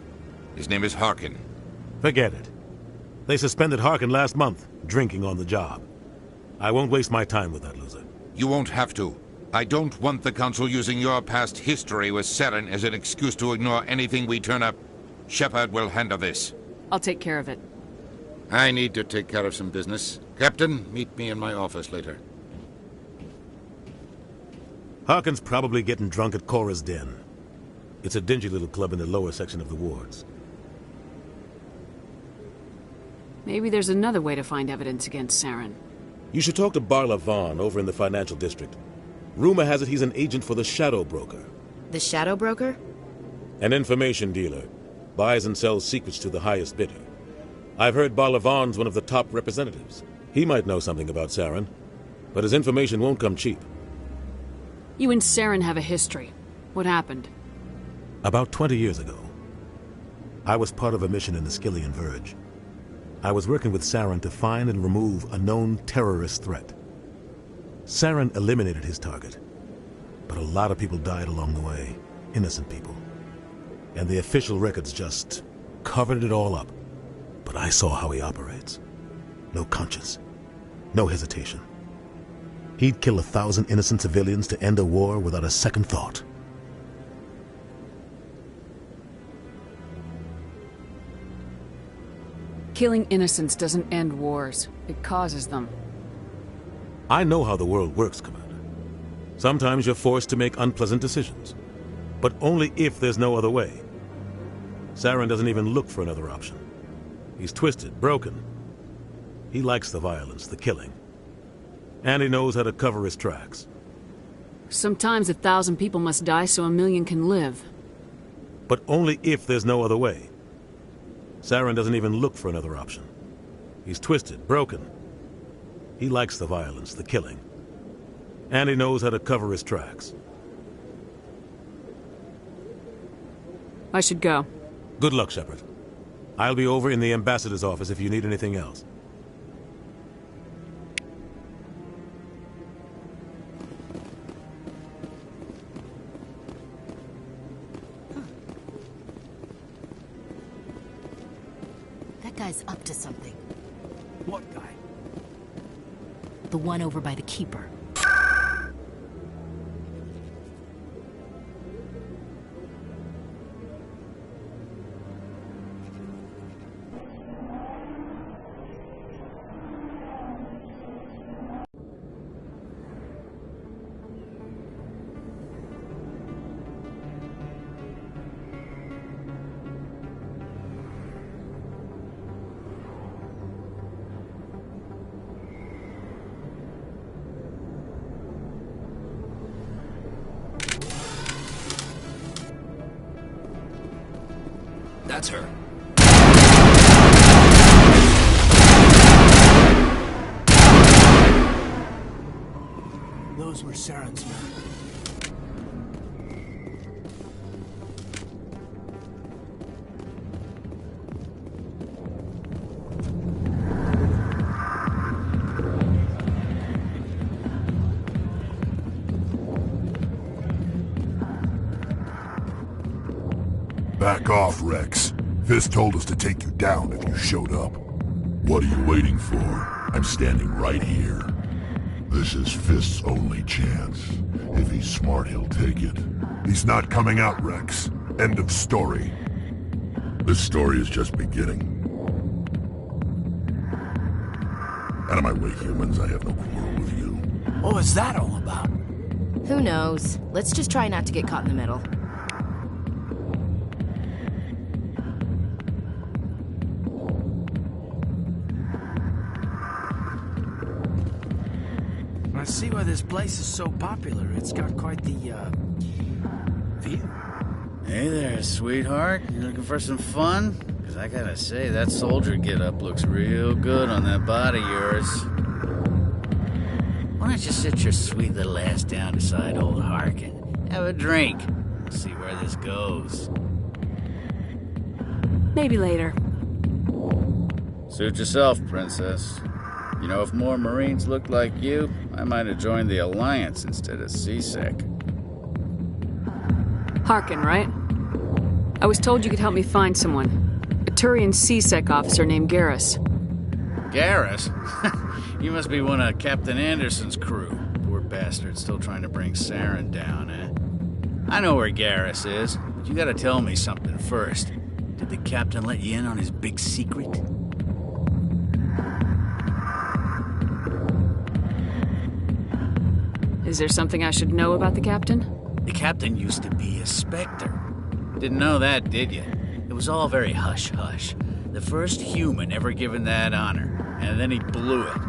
His name is Harkin. Forget it. They suspended Harkin last month, drinking on the job. I won't waste my time with that loser. You won't have to. I don't want the Council using your past history with Saren as an excuse to ignore anything we turn up. Shepard will handle this. I'll take care of it. I need to take care of some business. Captain, meet me in my office later. Harkin's probably getting drunk at Cora's Den. It's a dingy little club in the lower section of the wards. Maybe there's another way to find evidence against Saren. You should talk to Barla Vaughn over in the financial district. Rumor has it he's an agent for the Shadow Broker. The Shadow Broker? An information dealer. Buys and sells secrets to the highest bidder. I've heard Barla Vaughn's one of the top representatives. He might know something about Saren, but his information won't come cheap. You and Saren have a history. What happened? About 20 years ago, I was part of a mission in the Skyllian Verge. I was working with Saren to find and remove a known terrorist threat. Saren eliminated his target, but a lot of people died along the way, innocent people. And the official records just covered it all up. But I saw how he operates. No conscience, no hesitation. He'd kill 1,000 innocent civilians to end a war without a second thought. Killing innocents doesn't end wars. It causes them. I know how the world works, Commander. Sometimes you're forced to make unpleasant decisions, but only if there's no other way. Saren doesn't even look for another option. He's twisted, broken. He likes the violence, the killing. And he knows how to cover his tracks. Sometimes 1,000 people must die so 1,000,000 can live. But only if there's no other way. Saren doesn't even look for another option. He's twisted, broken. He likes the violence, the killing. And he knows how to cover his tracks. I should go. Good luck, Shepard. I'll be over in the ambassador's office if you need anything else. That guy's up to something. What guy? The one over by the Keeper. That's her. Those were Saren's men. Back off, Rex. Fisk told us to take you down if you showed up. What are you waiting for? I'm standing right here. This is Fisk's only chance. If he's smart, he'll take it. He's not coming out, Rex. End of story. This story is just beginning. Out of my way, humans. I have no quarrel with you. What was that all about? Who knows? Let's just try not to get caught in the middle. I see why this place is so popular. It's got quite the, view. Hey there, sweetheart. You looking for some fun? Because I gotta say, that soldier get-up looks real good on that body of yours. Why don't you sit your sweet little ass down beside old Harkin? Have a drink. We'll see where this goes. Maybe later. Suit yourself, princess. You know, if more Marines looked like you, I might have joined the Alliance instead of CSEC. Harkin, right? I was told you could help me find someone. A Turian CSEC officer named Garrus. Garrus? You must be one of Captain Anderson's crew. Poor bastard, still trying to bring Saren down, eh? I know where Garrus is, but you gotta tell me something first. Did the captain let you in on his big secret? Is there something I should know about the captain? The captain used to be a Spectre. Didn't know that, did you? It was all very hush-hush. The first human ever given that honor, and then he blew it.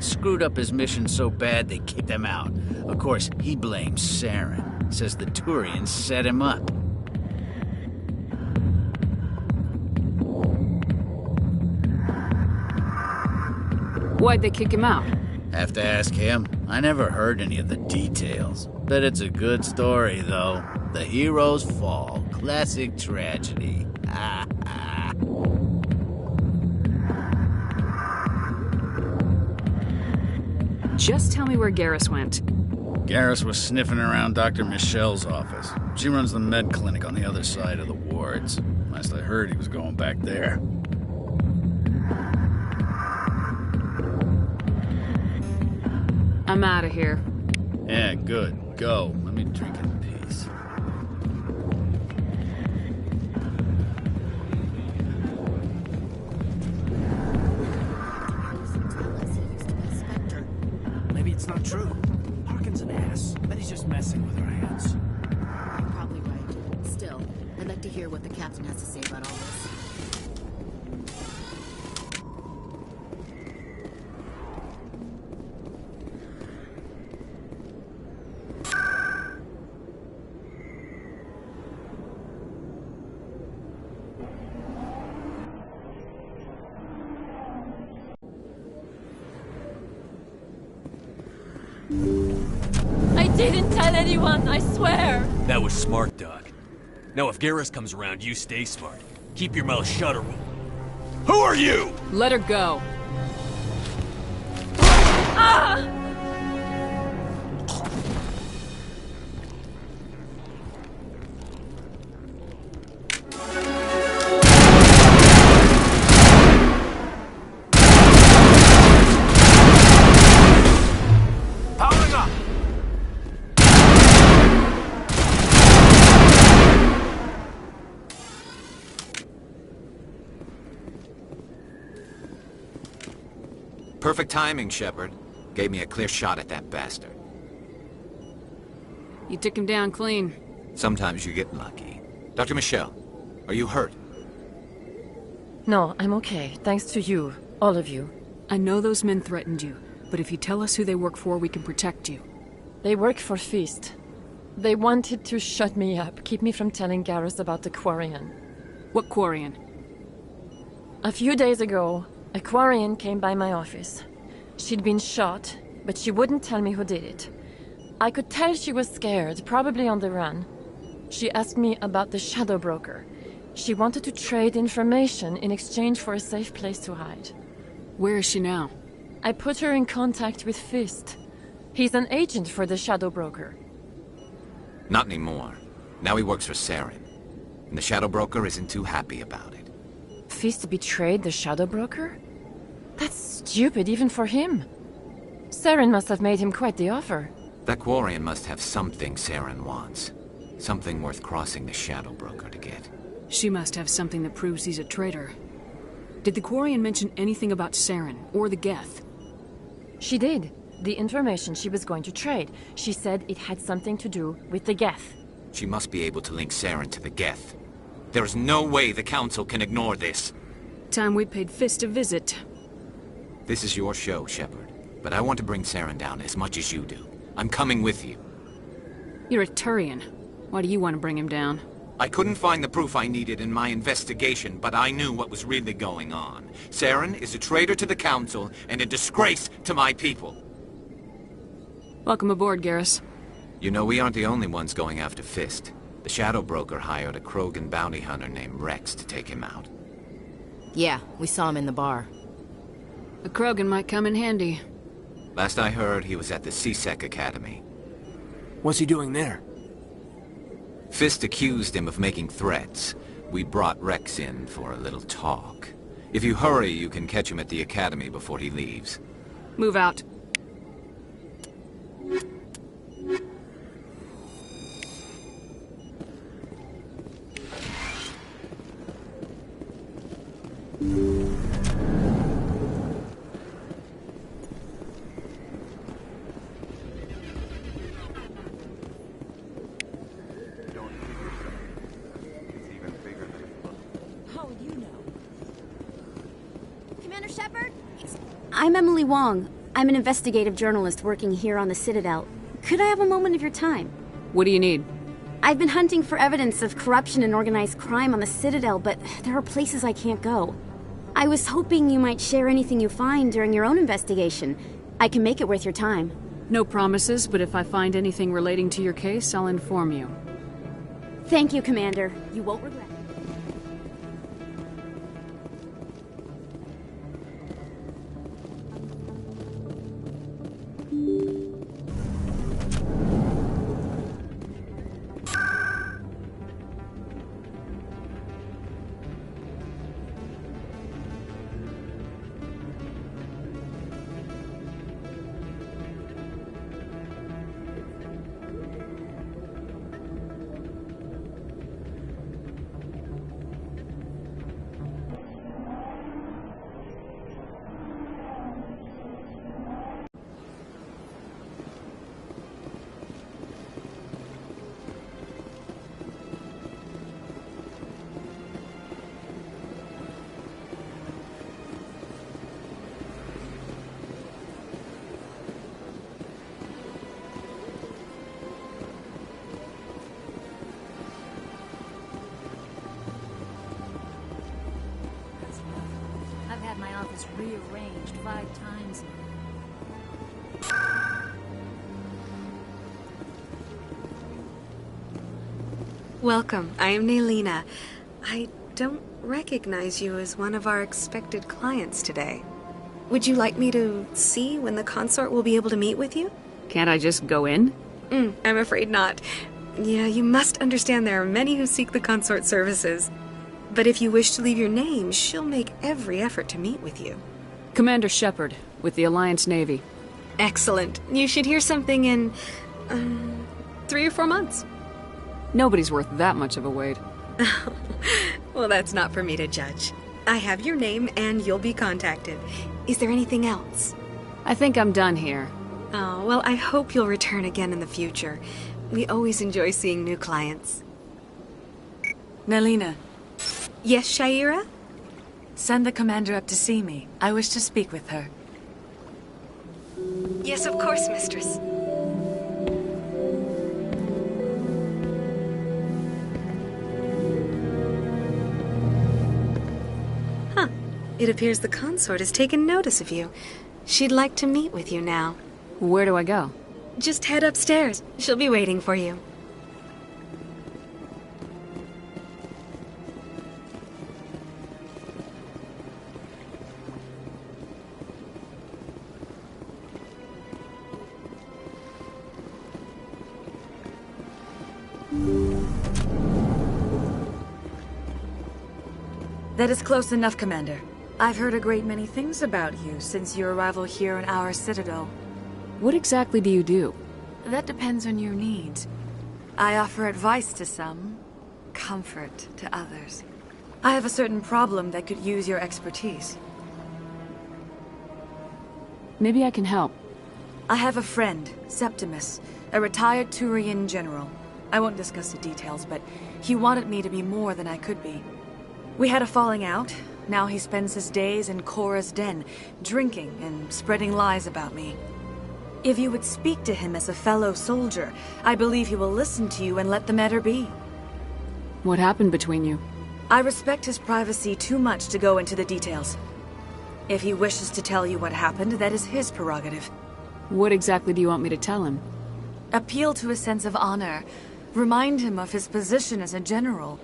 Screwed up his mission so bad they kicked him out. Of course, he blames Saren. Says the Turians set him up. Why'd they kick him out? Have to ask him. I never heard any of the details. Bet it's a good story, though. The hero's fall. Classic tragedy. Just tell me where Garrus went. Garrus was sniffing around Dr. Michelle's office. She runs the med clinic on the other side of the wards. Last I heard, he was going back there. I'm out of here. Yeah, good. Go. Let me drink in peace. Maybe it's not true. Harkin's an ass. But he's just messing with our heads. You're probably right. Still, I'd like to hear what the captain has to say about all this. I didn't tell anyone, I swear! That was smart, Doc. Now if Garrus comes around, you stay smart. Keep your mouth shut or we'll... Who are you? Let her go. Ah! Powering up! Perfect timing, Shepard. Gave me a clear shot at that bastard. You took him down clean. Sometimes you get lucky. Dr. Michelle, are you hurt? No, I'm okay. Thanks to you. All of you. I know those men threatened you, but if you tell us who they work for, we can protect you. They work for Feast. They wanted to shut me up, keep me from telling Garrus about the Quarian. What Quarian? A few days ago, a Quarian came by my office. She'd been shot, but she wouldn't tell me who did it. I could tell she was scared, probably on the run. She asked me about the Shadow Broker. She wanted to trade information in exchange for a safe place to hide. Where is she now? I put her in contact with Fist. He's an agent for the Shadow Broker. Not anymore. Now he works for Saren. And the Shadow Broker isn't too happy about it. Fist betrayed the Shadow Broker? That's stupid even for him. Saren must have made him quite the offer. That Quarian must have something Saren wants. Something worth crossing the Shadow Broker to get. She must have something that proves he's a traitor. Did the Quarian mention anything about Saren or the Geth? She did. The information she was going to trade. She said it had something to do with the Geth. She must be able to link Saren to the Geth. There is no way the Council can ignore this. Time we paid Fist a visit. This is your show, Shepard. But I want to bring Saren down as much as you do. I'm coming with you. You're a Turian. Why do you want to bring him down? I couldn't find the proof I needed in my investigation, but I knew what was really going on. Saren is a traitor to the Council and a disgrace to my people. Welcome aboard, Garrus. You know, we aren't the only ones going after Fist. The Shadow Broker hired a Krogan bounty hunter named Rex to take him out. Yeah, we saw him in the bar. A Krogan might come in handy. Last I heard, he was at the C-Sec Academy. What's he doing there? Fist accused him of making threats. We brought Rex in for a little talk. If you hurry, you can catch him at the Academy before he leaves. Move out. Commander Shepard? I'm Emily Wong. I'm an investigative journalist working here on the Citadel. Could I have a moment of your time? What do you need? I've been hunting for evidence of corruption and organized crime on the Citadel, but there are places I can't go. I was hoping you might share anything you find during your own investigation. I can make it worth your time. No promises, but if I find anything relating to your case, I'll inform you. Thank you, Commander. You won't regret it. had my office rearranged 5 times now. Welcome. I am Naylina. I don't recognize you as one of our expected clients today. Would you like me to see when the consort will be able to meet with you? Can't I just go in? I'm afraid not. Yeah, you must understand there are many who seek the consort services. But if you wish to leave your name, she'll make every effort to meet with you. Commander Shepard, with the Alliance Navy. Excellent. You should hear something in, 3 or 4 months. Nobody's worth that much of a wait. Well, that's not for me to judge. I have your name and you'll be contacted. Is there anything else? I think I'm done here. Oh, well, I hope you'll return again in the future. We always enjoy seeing new clients. Naylina. Yes, Sha'ira? Send the commander up to see me. I wish to speak with her. Yes, of course, mistress. Huh. It appears the consort has taken notice of you. She'd like to meet with you now. Where do I go? Just head upstairs. She'll be waiting for you. That is close enough, Commander. I've heard a great many things about you since your arrival here in our citadel. What exactly do you do? That depends on your needs. I offer advice to some, comfort to others. I have a certain problem that could use your expertise. Maybe I can help. I have a friend, Septimus, a retired Turian general. I won't discuss the details, but he wanted me to be more than I could be. We had a falling out. Now he spends his days in Korra's den, drinking and spreading lies about me. If you would speak to him as a fellow soldier, I believe he will listen to you and let the matter be. What happened between you? I respect his privacy too much to go into the details. If he wishes to tell you what happened, that is his prerogative. What exactly do you want me to tell him? Appeal to his sense of honor. Remind him of his position as a general.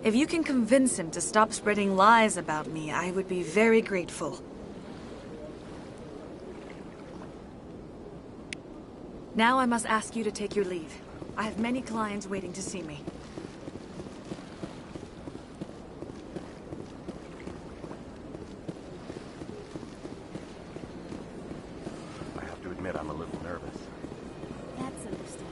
If you can convince him to stop spreading lies about me, I would be very grateful. Now I must ask you to take your leave. I have many clients waiting to see me. I have to admit I'm a little nervous. That's understandable.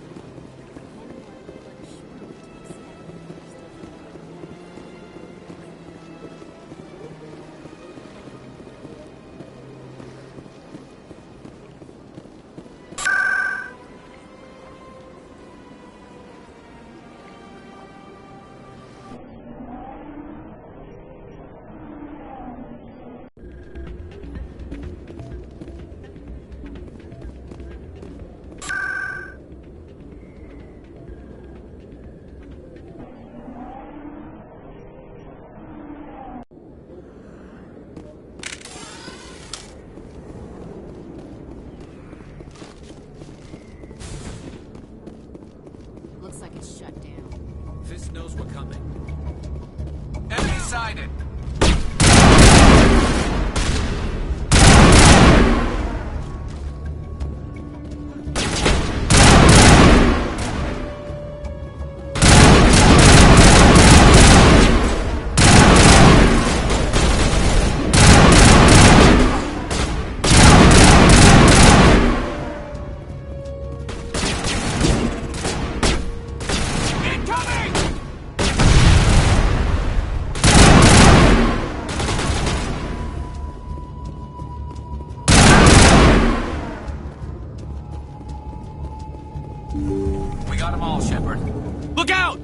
Looks like it's shut down. Fist knows we're coming. Enemy sighted! We got them all, Shepard. Look out!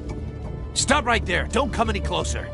Stop right there. Don't come any closer.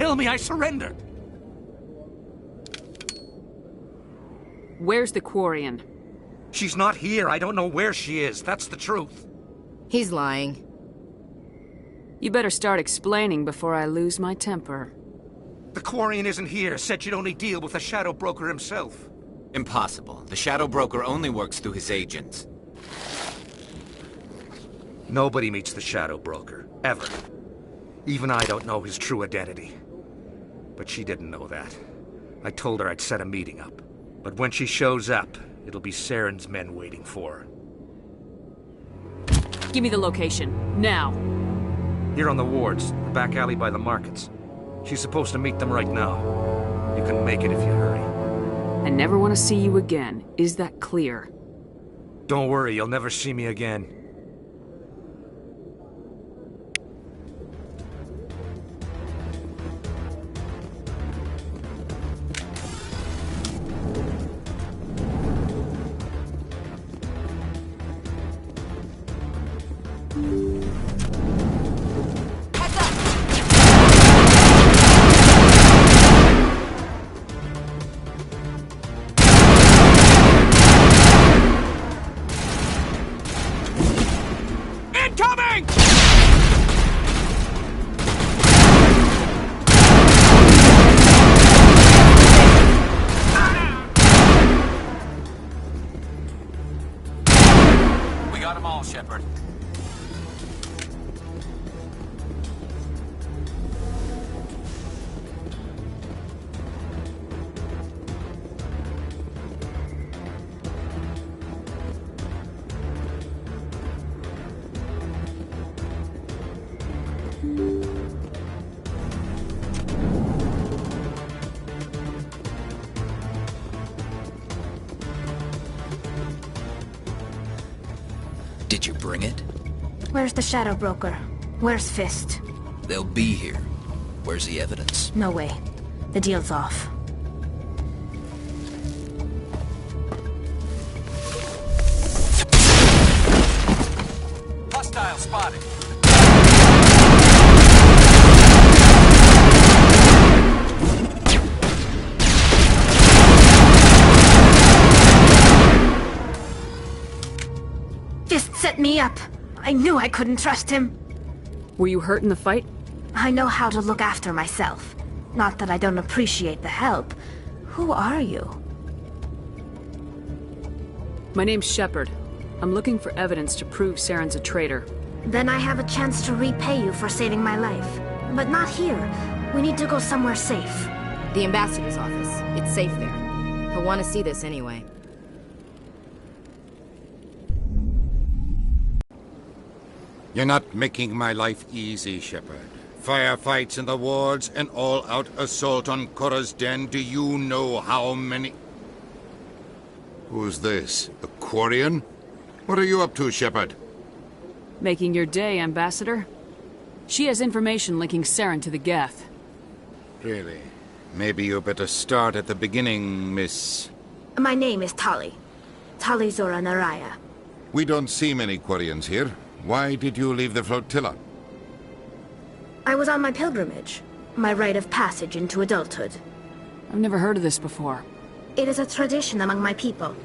kill me, I surrender. Where's the Quarian? She's not here. I don't know where she is. That's the truth. He's lying. You better start explaining before I lose my temper. The Quarian isn't here. Said she'd only deal with the Shadow Broker himself. Impossible. The Shadow Broker only works through his agents. Nobody meets the Shadow Broker. Ever. Even I don't know his true identity. But she didn't know that. I told her I'd set a meeting up. But when she shows up, it'll be Saren's men waiting for her. Give me the location. Now. Here on the wards, the back alley by the markets. She's supposed to meet them right now. You can make it if you hurry. I never want to see you again. Is that clear? Don't worry, you'll never see me again. Shepard. Did you bring it? Where's the Shadow Broker? Where's Fist? They'll be here. Where's the evidence? No way. The deal's off. Hostile spotted. Fist set me up. I knew I couldn't trust him. Were you hurt in the fight? I know how to look after myself. Not that I don't appreciate the help. Who are you? My name's Shepard. I'm looking for evidence to prove Saren's a traitor. Then I have a chance to repay you for saving my life. But not here. We need to go somewhere safe. The ambassador's office. It's safe there. He'll want to see this anyway. You're not making my life easy, Shepard. Firefights in the wards, an all-out assault on Korra's den. Do you know how many... Who's this? The Quarian? What are you up to, Shepard? Making your day, Ambassador. She has information linking Saren to the Geth. Really? Maybe you better start at the beginning, Miss... My name is Tali. Tali Zora Naraya. We don't see many Quarians here. Why did you leave the flotilla? I was on my pilgrimage. My rite of passage into adulthood. I've never heard of this before. It is a tradition among my people.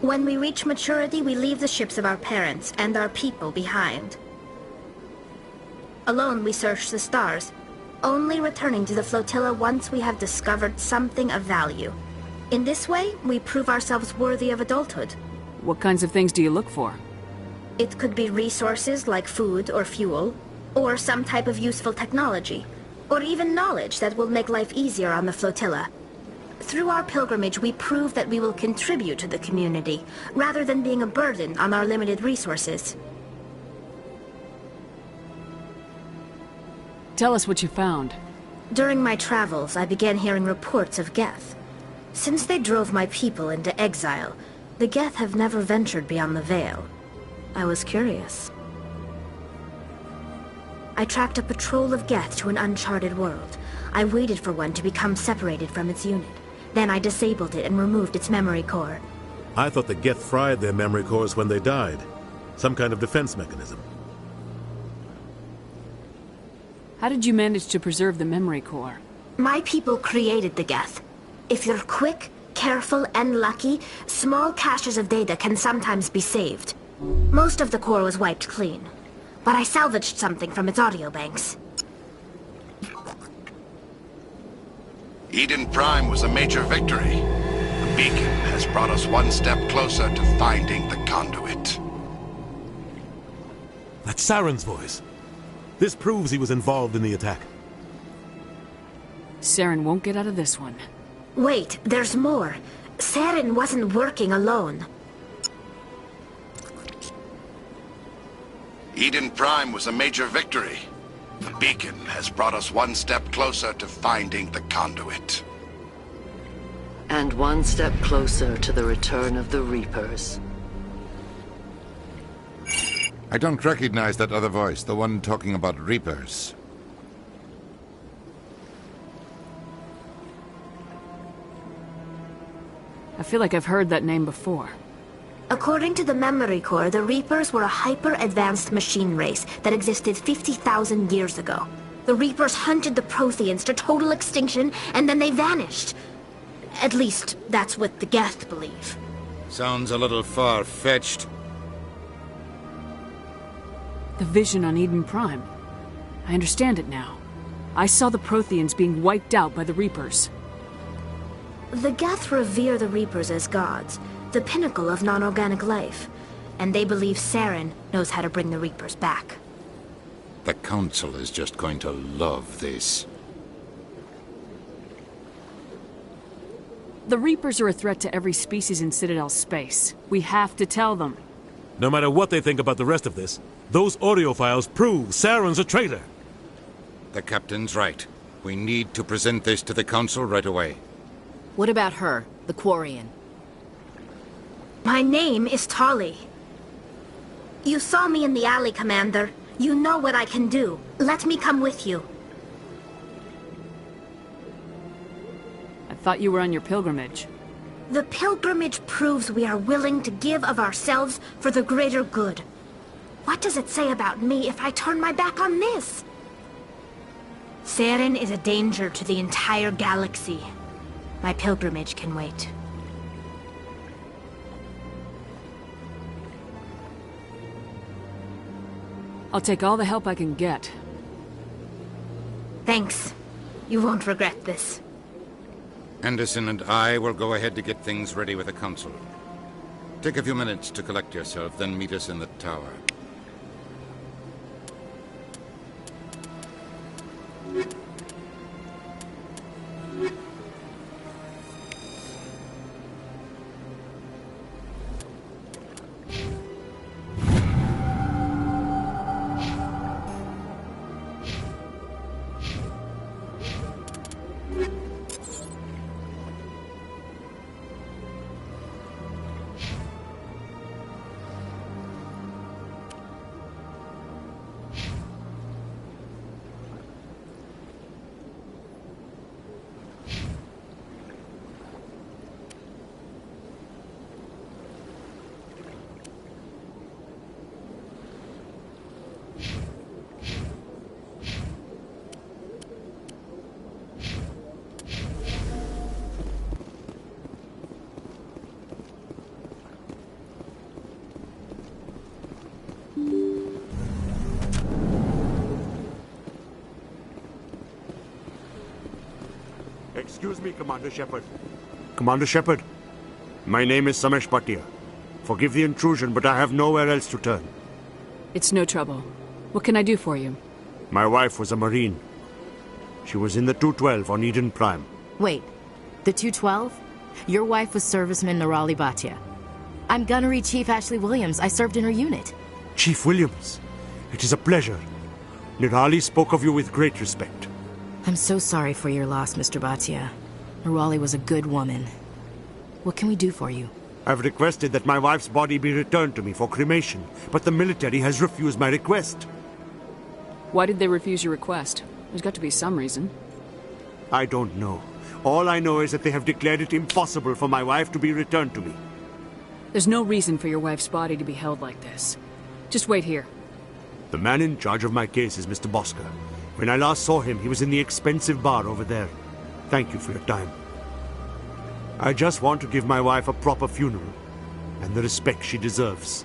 When we reach maturity, we leave the ships of our parents and our people behind. Alone, we search the stars, only returning to the flotilla once we have discovered something of value. In this way, we prove ourselves worthy of adulthood. What kinds of things do you look for? It could be resources like food or fuel, or some type of useful technology, or even knowledge that will make life easier on the flotilla. Through our pilgrimage, we prove that we will contribute to the community, rather than being a burden on our limited resources. Tell us what you found. During my travels, I began hearing reports of Geth. Since they drove my people into exile, the Geth have never ventured beyond the Veil. I was curious. I tracked a patrol of Geth to an uncharted world. I waited for one to become separated from its unit. Then I disabled it and removed its memory core. I thought the Geth fried their memory cores when they died. Some kind of defense mechanism. How did you manage to preserve the memory core? My people created the Geth. If you're quick, careful, and lucky, small caches of data can sometimes be saved. Most of the core was wiped clean, but I salvaged something from its audio banks. Eden Prime was a major victory. The beacon has brought us one step closer to finding the conduit. That's Saren's voice. This proves he was involved in the attack. Saren won't get out of this one. Wait, there's more. Saren wasn't working alone. Eden Prime was a major victory. The beacon has brought us one step closer to finding the conduit. And one step closer to the return of the Reapers. I don't recognize that other voice, the one talking about Reapers. I feel like I've heard that name before. According to the Memory Core, the Reapers were a hyper-advanced machine race that existed 50,000 years ago. The Reapers hunted the Protheans to total extinction, and then they vanished. At least, that's what the Geth believe. Sounds a little far-fetched. The vision on Eden Prime. I understand it now. I saw the Protheans being wiped out by the Reapers. The Geth revere the Reapers as gods, the pinnacle of non-organic life, and they believe Saren knows how to bring the Reapers back. The Council is just going to love this. The Reapers are a threat to every species in Citadel space. We have to tell them. No matter what they think about the rest of this, those audio files prove Saren's a traitor. The Captain's right. We need to present this to the Council right away. What about her, the Quarian? My name is Tali. You saw me in the alley, Commander. You know what I can do. Let me come with you. I thought you were on your pilgrimage. The pilgrimage proves we are willing to give of ourselves for the greater good. What does it say about me if I turn my back on this? Saren is a danger to the entire galaxy. My pilgrimage can wait. I'll take all the help I can get. Thanks. You won't regret this. Anderson and I will go ahead to get things ready with the Council. Take a few minutes to collect yourself, then meet us in the tower. Excuse me, Commander Shepard. Commander Shepard, my name is Samesh Bhatia. Forgive the intrusion, but I have nowhere else to turn. It's no trouble. What can I do for you? My wife was a Marine. She was in the 212 on Eden Prime. Wait, the 212? Your wife was serviceman Nirali Bhatia. I'm Gunnery Chief Ashley Williams. I served in her unit. Chief Williams, it is a pleasure. Nirali spoke of you with great respect. I'm so sorry for your loss, Mr. Bhatia. Nirali was a good woman. What can we do for you? I've requested that my wife's body be returned to me for cremation, but the military has refused my request. Why did they refuse your request? There's got to be some reason. I don't know. All I know is that they have declared it impossible for my wife to be returned to me. There's no reason for your wife's body to be held like this. Just wait here. The man in charge of my case is Mr. Bosker. When I last saw him, he was in the expensive bar over there. Thank you for your time. I just want to give my wife a proper funeral, and the respect she deserves.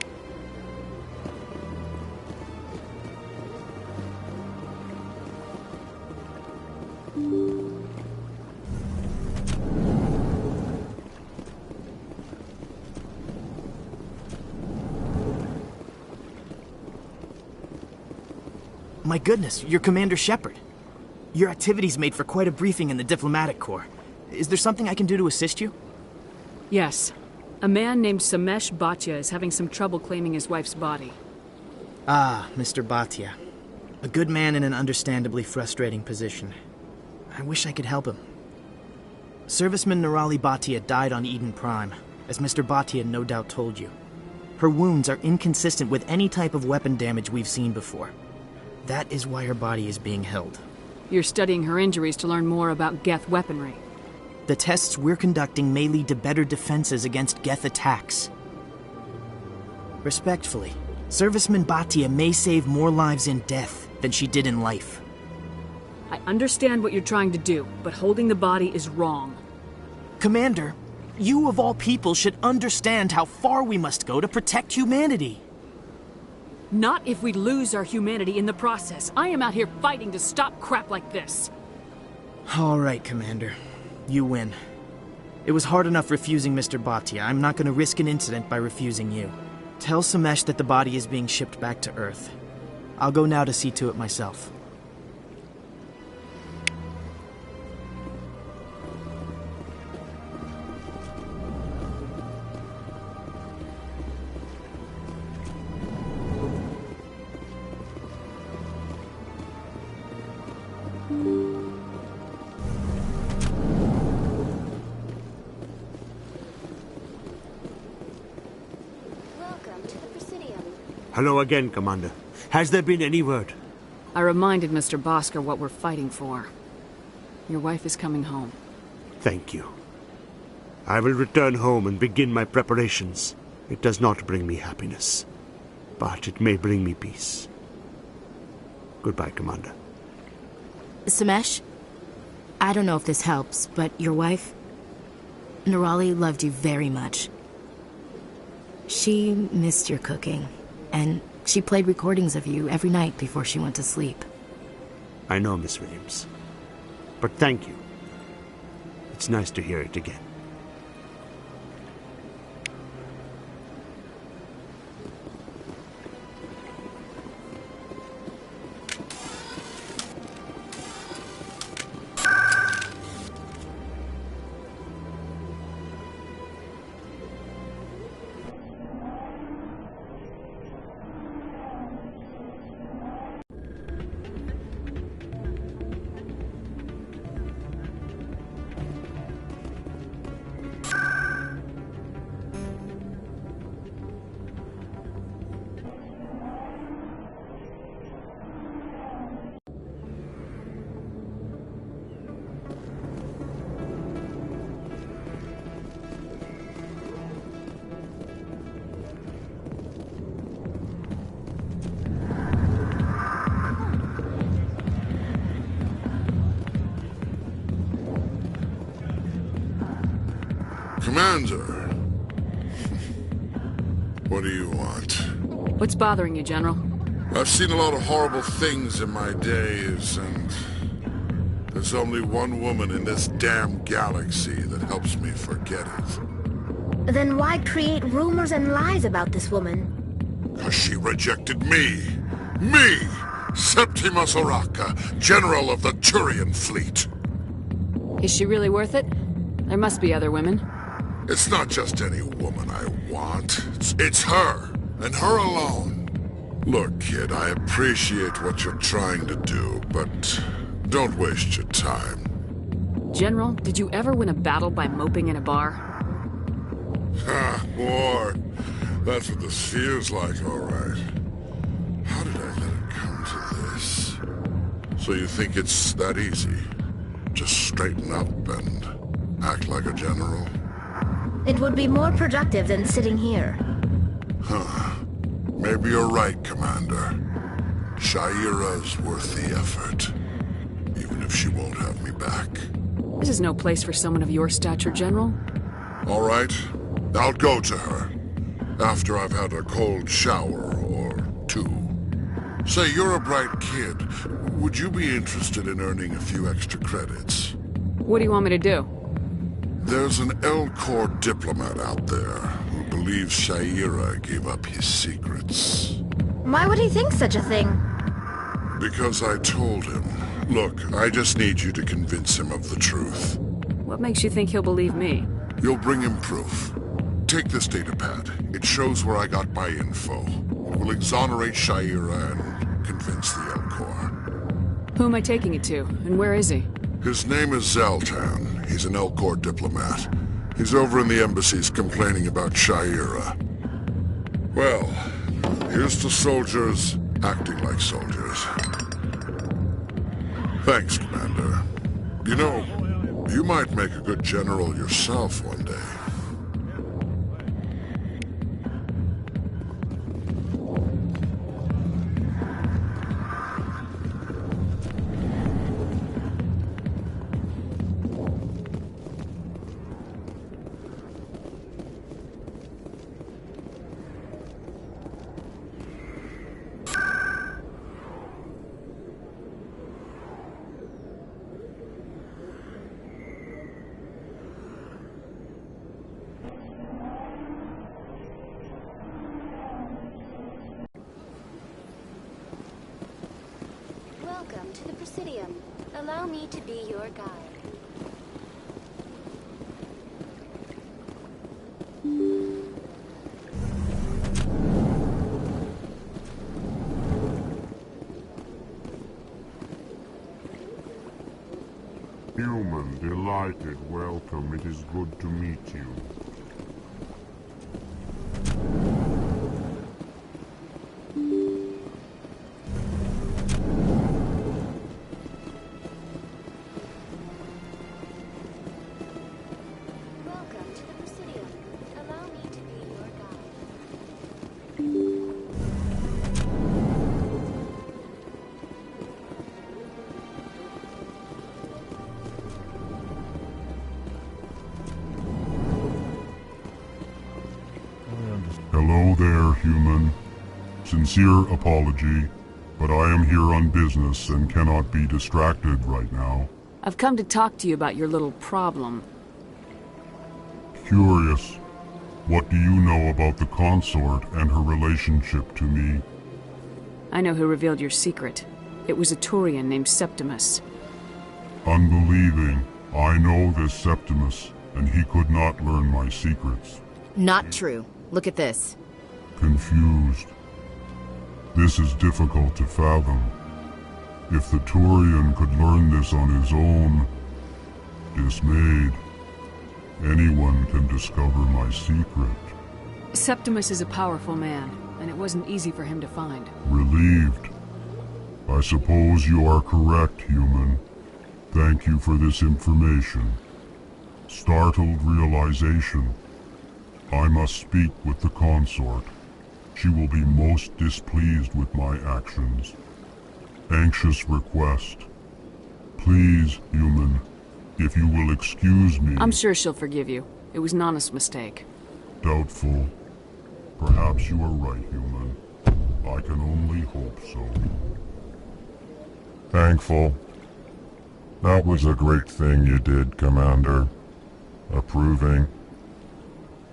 My goodness, you're Commander Shepard. Your activities made for quite a briefing in the Diplomatic Corps. Is there something I can do to assist you? Yes. A man named Samesh Bhatia is having some trouble claiming his wife's body. Ah, Mr. Bhatia. A good man in an understandably frustrating position. I wish I could help him. Serviceman Nirali Bhatia died on Eden Prime, as Mr. Bhatia no doubt told you. Her wounds are inconsistent with any type of weapon damage we've seen before. That is why her body is being held. You're studying her injuries to learn more about Geth weaponry. The tests we're conducting may lead to better defenses against Geth attacks. Respectfully, Serviceman Bhatia may save more lives in death than she did in life. I understand what you're trying to do, but holding the body is wrong. Commander, you of all people should understand how far we must go to protect humanity. Not if we lose our humanity in the process. I am out here fighting to stop crap like this. All right, Commander. You win. It was hard enough refusing Mr. Bhatia. I'm not going to risk an incident by refusing you. Tell Samesh that the body is being shipped back to Earth. I'll go now to see to it myself. Hello again, Commander. Has there been any word? I reminded Mr. Bhaskar what we're fighting for. Your wife is coming home. Thank you. I will return home and begin my preparations. It does not bring me happiness, but it may bring me peace. Goodbye, Commander. Samesh, I don't know if this helps, but your wife, Nirali, loved you very much. She missed your cooking. And she played recordings of you every night before she went to sleep. I know, Miss Williams. But thank you. It's nice to hear it again. Commander! What do you want? What's bothering you, General? I've seen a lot of horrible things in my days, and there's only one woman in this damn galaxy that helps me forget it. Then why create rumors and lies about this woman? Because she rejected me! Me! Septimus Oraka, General of the Turian Fleet! Is she really worth it? There must be other women. It's not just any woman I want. It's her, and her alone. Look, kid, I appreciate what you're trying to do, but don't waste your time. General, did you ever win a battle by moping in a bar? Ha, war. That's what this feels like, all right. How did I let it come to this? So you think it's that easy? Just straighten up and act like a general? It would be more productive than sitting here. Huh. Maybe you're right, Commander. Sha'ira's worth the effort. Even if she won't have me back. This is no place for someone of your stature, General. All right, I'll go to her. After I've had a cold shower or two. Say, you're a bright kid. Would you be interested in earning a few extra credits? What do you want me to do? There's an Elcor diplomat out there who believes Sha'ira gave up his secrets. Why would he think such a thing? Because I told him. Look, I just need you to convince him of the truth. What makes you think he'll believe me? You'll bring him proof. Take this datapad. It shows where I got my info. It will exonerate Sha'ira and convince the Elcor. Who am I taking it to, and where is he? His name is Zaltan. He's an Elcor diplomat. He's over in the embassies complaining about Sha'ira. Well, here's to soldiers acting like soldiers. Thanks, Commander. You know, you might make a good general yourself one day. Welcome to the Presidium. Allow me to be your guide. Human, delighted, welcome. It is good to meet you. Welcome to the Presidium. Allow me to be your guide. Hello there, human. Sincere apology, but I am here on business and cannot be distracted right now. I've come to talk to you about your little problem. Curious. What do you know about the consort and her relationship to me? I know who revealed your secret. It was a Turian named Septimus. Unbelieving. I know this Septimus, and he could not learn my secrets. Not true. Look at this. Confused. This is difficult to fathom. If the Turian could learn this on his own, dismayed, anyone can discover my secret. Septimus is a powerful man, and it wasn't easy for him to find. Relieved. I suppose you are correct, human. Thank you for this information. Startled realization. I must speak with the consort. She will be most displeased with my actions. Anxious request. Please, human, if you will excuse me. I'm sure she'll forgive you. It was an honest mistake. Doubtful. Perhaps you are right, human. I can only hope so. Thankful. That was a great thing you did, Commander. Approving.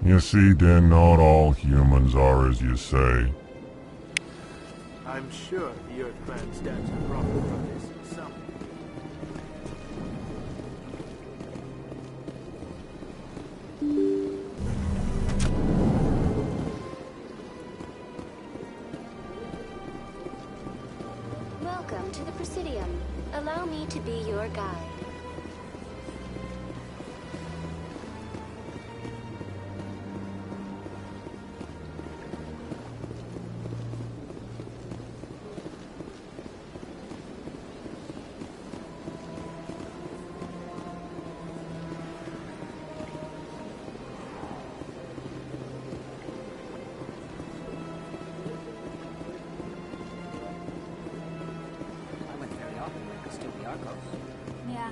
You see, then, not all humans are as you say. I'm sure the Earthman stands to profit from this in some. Welcome to the Presidium. Allow me to be your guide. I went very often to Studio Arcos. Yeah.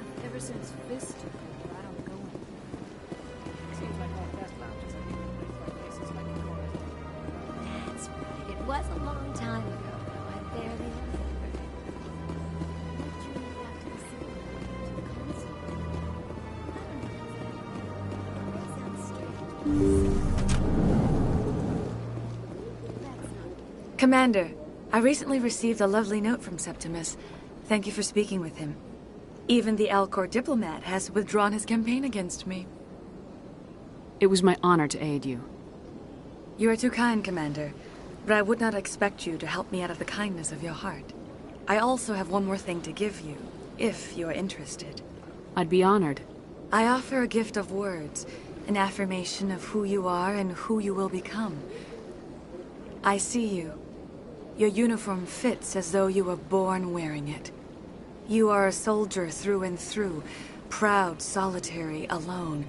was a long time ago, though. I barely Commander, I recently received a lovely note from Septimus. Thank you for speaking with him. Even the Alcor diplomat has withdrawn his campaign against me. It was my honor to aid you. You are too kind, Commander, but I would not expect you to help me out of the kindness of your heart. I also have one more thing to give you, if you are interested. I'd be honored. I offer a gift of words, an affirmation of who you are and who you will become. I see you. Your uniform fits as though you were born wearing it. You are a soldier through and through, proud, solitary, alone,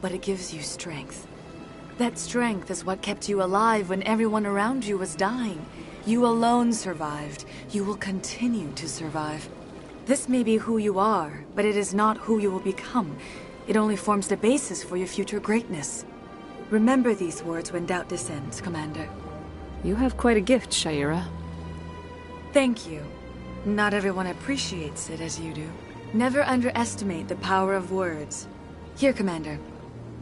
but it gives you strength. That strength is what kept you alive when everyone around you was dying. You alone survived. You will continue to survive. This may be who you are, but it is not who you will become. It only forms the basis for your future greatness. Remember these words when doubt descends, Commander. You have quite a gift, Sha'ira. Thank you. Not everyone appreciates it as you do. Never underestimate the power of words. Here, Commander.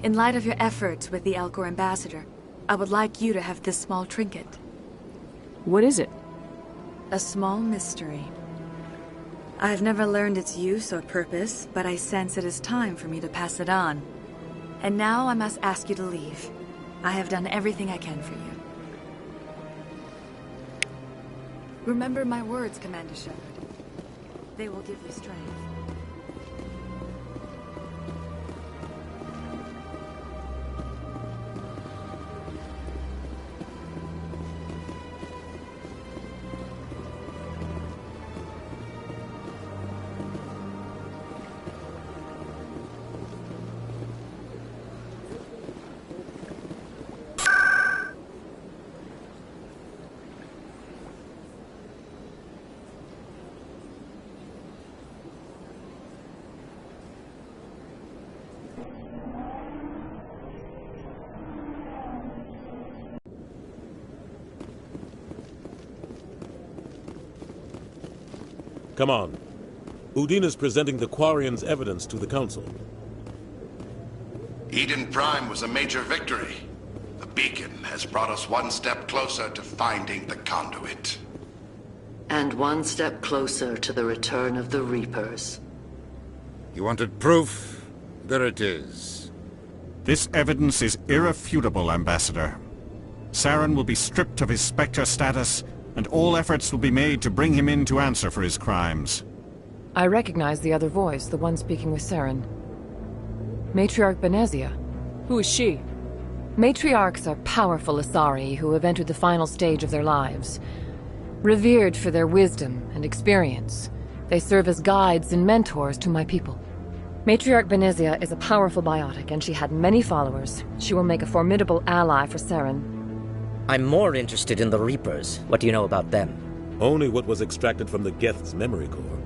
In light of your efforts with the Alcor ambassador, I would like you to have this small trinket. What is it? A small mystery. I have never learned its use or purpose, but I sense it is time for me to pass it on. And now I must ask you to leave. I have done everything I can for you. Remember my words, Commander Shepard. They will give you strength. Come on. Udine is presenting the Quarians' evidence to the Council. Eden Prime was a major victory. The beacon has brought us one step closer to finding the conduit. And one step closer to the return of the Reapers. You wanted proof? There it is. This evidence is irrefutable, Ambassador. Saren will be stripped of his Spectre status, and all efforts will be made to bring him in to answer for his crimes. I recognize the other voice, the one speaking with Saren. Matriarch Benezia. Who is she? Matriarchs are powerful Asari who have entered the final stage of their lives. Revered for their wisdom and experience, they serve as guides and mentors to my people. Matriarch Benezia is a powerful biotic, and she had many followers. She will make a formidable ally for Saren. I'm more interested in the Reapers. What do you know about them? Only what was extracted from the Geth's memory core.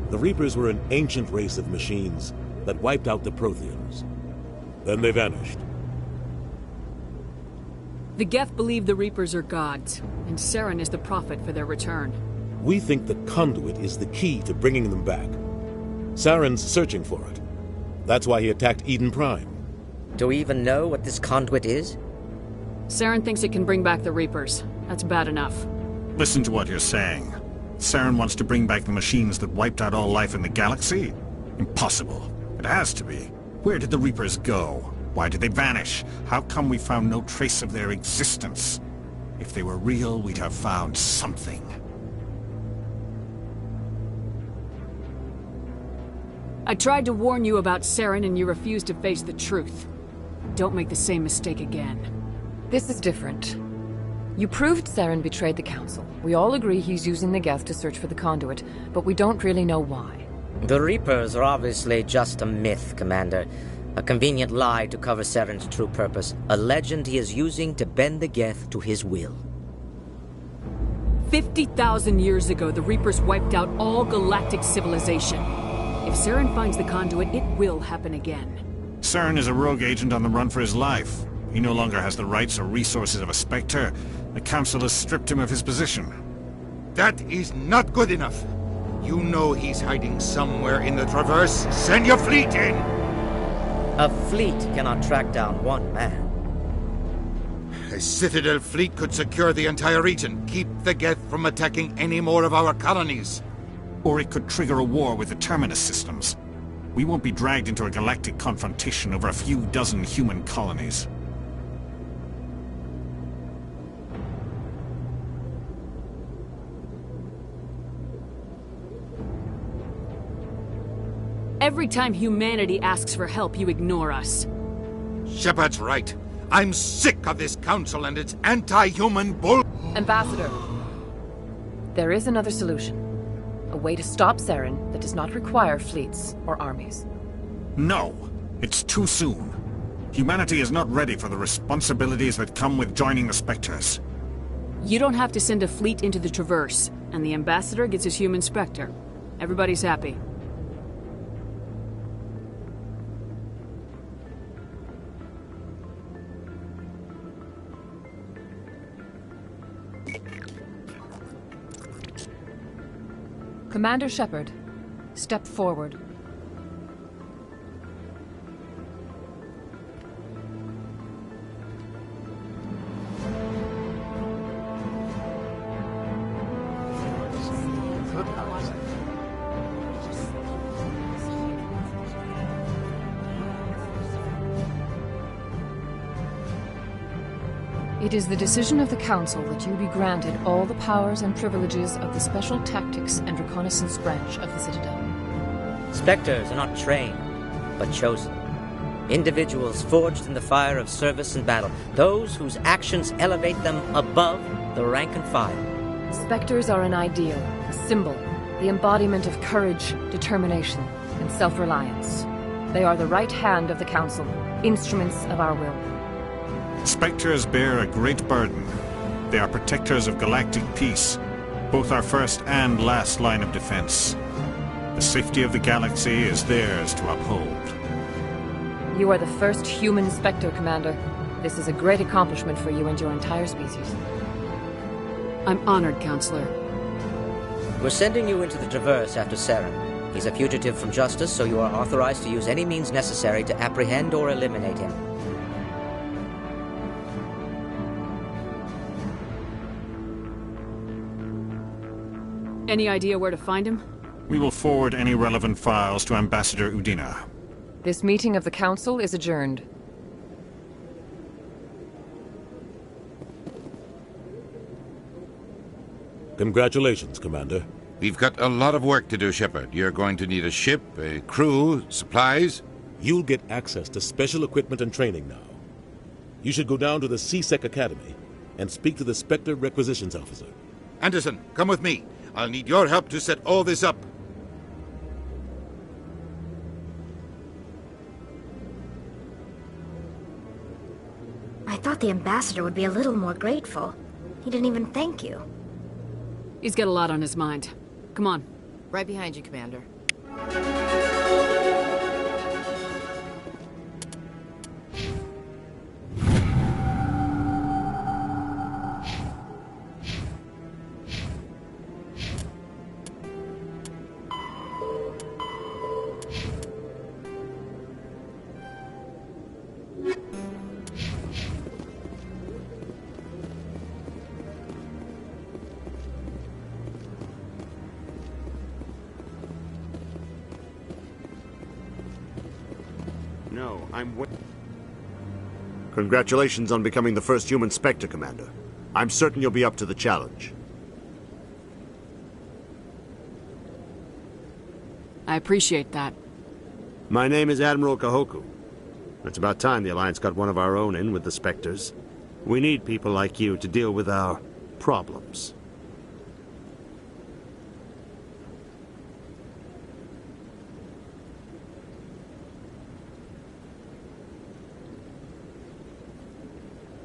The Reapers were an ancient race of machines that wiped out the Protheans. Then they vanished. The Geth believe the Reapers are gods, and Saren is the prophet for their return. We think the conduit is the key to bringing them back. Saren's searching for it. That's why he attacked Eden Prime. Do we even know what this conduit is? Saren thinks it can bring back the Reapers. That's bad enough. Listen to what you're saying. Saren wants to bring back the machines that wiped out all life in the galaxy? Impossible. It has to be. Where did the Reapers go? Why did they vanish? How come we found no trace of their existence? If they were real, we'd have found something. I tried to warn you about Saren and you refused to face the truth. Don't make the same mistake again. This is different. You proved Saren betrayed the Council. We all agree he's using the Geth to search for the conduit, but we don't really know why. The Reapers are obviously just a myth, Commander. A convenient lie to cover Saren's true purpose. A legend he is using to bend the Geth to his will. 50,000 years ago, the Reapers wiped out all galactic civilization. If Saren finds the conduit, it will happen again. Saren is a rogue agent on the run for his life. He no longer has the rights or resources of a Spectre. The Council has stripped him of his position. That is not good enough. You know he's hiding somewhere in the Traverse. Send your fleet in! A fleet cannot track down one man. A Citadel fleet could secure the entire region, keep the Geth from attacking any more of our colonies. Or it could trigger a war with the Terminus systems. We won't be dragged into a galactic confrontation over a few dozen human colonies. Every time humanity asks for help, you ignore us. Shepard's right. I'm sick of this council and its anti-human bull... Ambassador, there is another solution. A way to stop Saren that does not require fleets or armies. No, it's too soon. Humanity is not ready for the responsibilities that come with joining the Spectres. You don't have to send a fleet into the Traverse, and the Ambassador gets his human Spectre. Everybody's happy. Commander Shepard, step forward. It is the decision of the Council that you be granted all the powers and privileges of the Special Tactics and Reconnaissance Branch of the Citadel. Spectres are not trained, but chosen. Individuals forged in the fire of service and battle. Those whose actions elevate them above the rank and file. Spectres are an ideal, a symbol, the embodiment of courage, determination, and self-reliance. They are the right hand of the Council, instruments of our will. Spectres bear a great burden. They are protectors of galactic peace, both our first and last line of defense. The safety of the galaxy is theirs to uphold. You are the first human Spectre, Commander. This is a great accomplishment for you and your entire species. I'm honored, Counselor. We're sending you into the Traverse after Saren. He's a fugitive from justice, so you are authorized to use any means necessary to apprehend or eliminate him. Any idea where to find him? We will forward any relevant files to Ambassador Udina. This meeting of the Council is adjourned. Congratulations, Commander. We've got a lot of work to do, Shepard. You're going to need a ship, a crew, supplies. You'll get access to special equipment and training now. You should go down to the C-Sec Academy and speak to the Spectre Requisitions Officer. Anderson, come with me. I'll need your help to set all this up. I thought the Ambassador would be a little more grateful. He didn't even thank you. He's got a lot on his mind. Come on. Right behind you, Commander. No, Congratulations on becoming the first human Spectre, Commander. I'm certain you'll be up to the challenge. I appreciate that. My name is Admiral Kahoku. It's about time the Alliance got one of our own in with the Spectres. We need people like you to deal with our problems.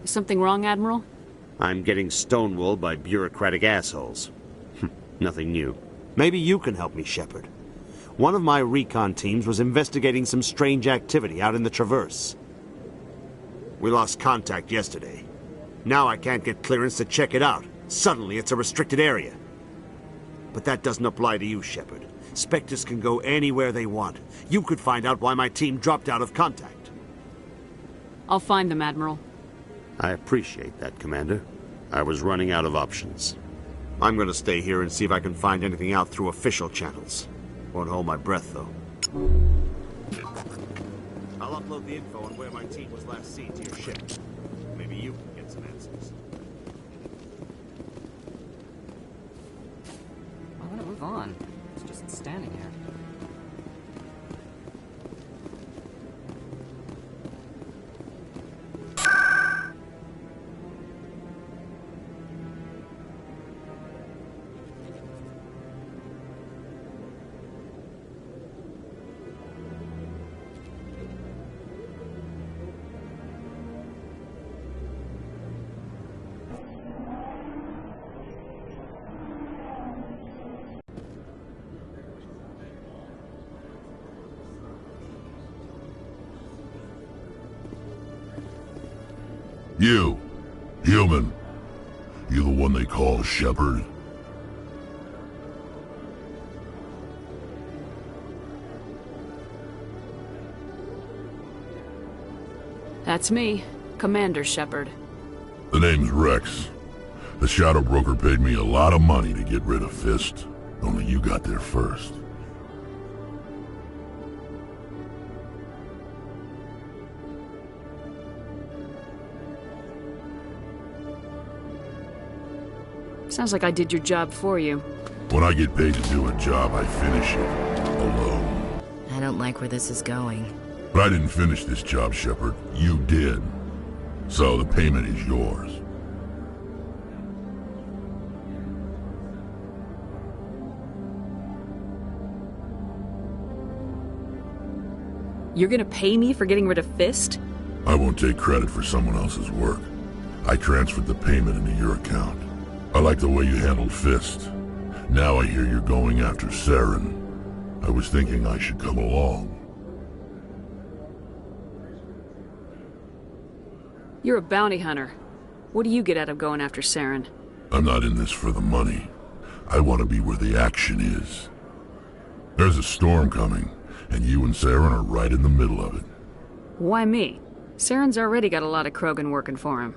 Is something wrong, Admiral? I'm getting stonewalled by bureaucratic assholes. Nothing new. Maybe you can help me, Shepard. One of my recon teams was investigating some strange activity out in the Traverse. We lost contact yesterday. Now I can't get clearance to check it out. Suddenly it's a restricted area. But that doesn't apply to you, Shepard. Spectres can go anywhere they want. You could find out why my team dropped out of contact. I'll find them, Admiral. I appreciate that, Commander. I was running out of options. I'm gonna stay here and see if I can find anything out through official channels. Won't hold my breath, though. I'll upload the info on where my team was last seen to your ship. Maybe you can get some answers. I want to move on. It's just standing here. You, human. You the one they call Shepard? That's me, Commander Shepard. The name's Rex. The Shadow Broker paid me a lot of money to get rid of Fist. Only you got there first. Sounds like I did your job for you. When I get paid to do a job, I finish it. Alone. I don't like where this is going. But I didn't finish this job, Shepard. You did. So the payment is yours. You're gonna pay me for getting rid of Fist? I won't take credit for someone else's work. I transferred the payment into your account. I like the way you handled Fist. Now I hear you're going after Saren. I was thinking I should come along. You're a bounty hunter. What do you get out of going after Saren? I'm not in this for the money. I want to be where the action is. There's a storm coming, and you and Saren are right in the middle of it. Why me? Saren's already got a lot of Krogan working for him.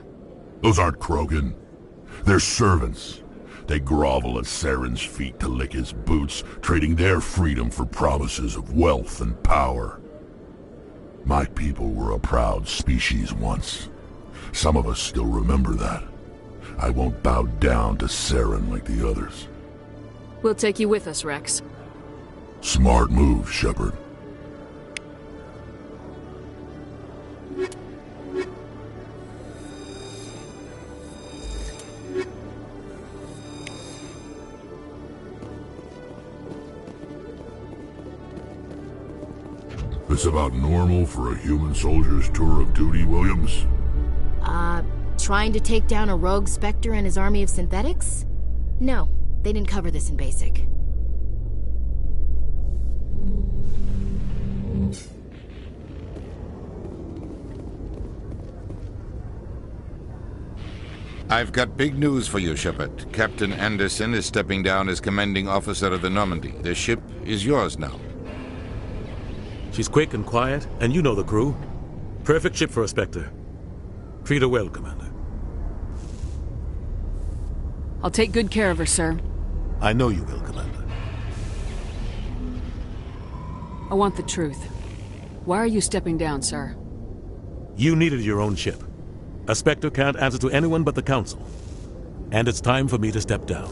Those aren't Krogan. They're servants. They grovel at Saren's feet to lick his boots, trading their freedom for promises of wealth and power. My people were a proud species once. Some of us still remember that. I won't bow down to Saren like the others. We'll take you with us, Rex. Smart move, Shepard. This about normal for a human soldier's tour of duty, Williams? Trying to take down a rogue Spectre and his army of synthetics? No, they didn't cover this in basic. I've got big news for you, Shepard. Captain Anderson is stepping down as commanding officer of the Normandy. The ship is yours now. She's quick and quiet, and you know the crew. Perfect ship for a Spectre. Treat her well, Commander. I'll take good care of her, sir. I know you will, Commander. I want the truth. Why are you stepping down, sir? You needed your own ship. A Spectre can't answer to anyone but the Council. And it's time for me to step down.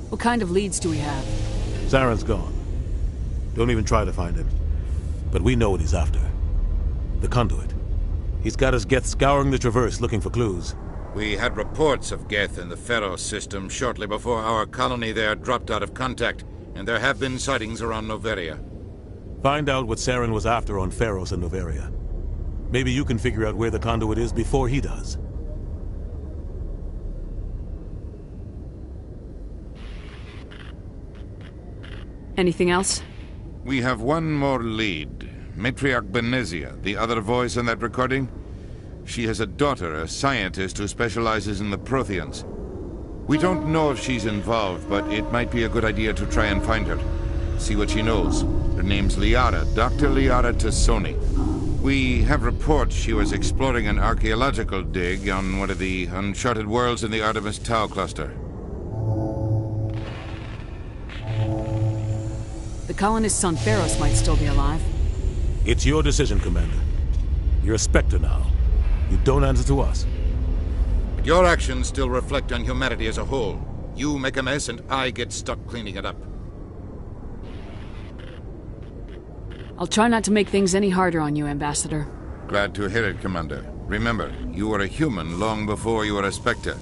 What kind of leads do we have? Saren's gone. Don't even try to find him. But we know what he's after. The Conduit. He's got his Geth scouring the Traverse looking for clues. We had reports of Geth in the Pharos system shortly before our colony there dropped out of contact, and there have been sightings around Noveria. Find out what Saren was after on Pharos and Noveria. Maybe you can figure out where the Conduit is before he does. Anything else? We have one more lead. Matriarch Benezia, the other voice in that recording. She has a daughter, a scientist who specializes in the Protheans. We don't know if she's involved, but it might be a good idea to try and find her. See what she knows. Her name's Liara, Dr. Liara Tassoni. We have reports she was exploring an archaeological dig on one of the uncharted worlds in the Artemis Tau cluster. The colonist on Theros might still be alive. It's your decision, Commander. You're a Spectre now. You don't answer to us. But your actions still reflect on humanity as a whole. You make a mess and I get stuck cleaning it up. I'll try not to make things any harder on you, Ambassador. Glad to hear it, Commander. Remember, you were a human long before you were a Spectre.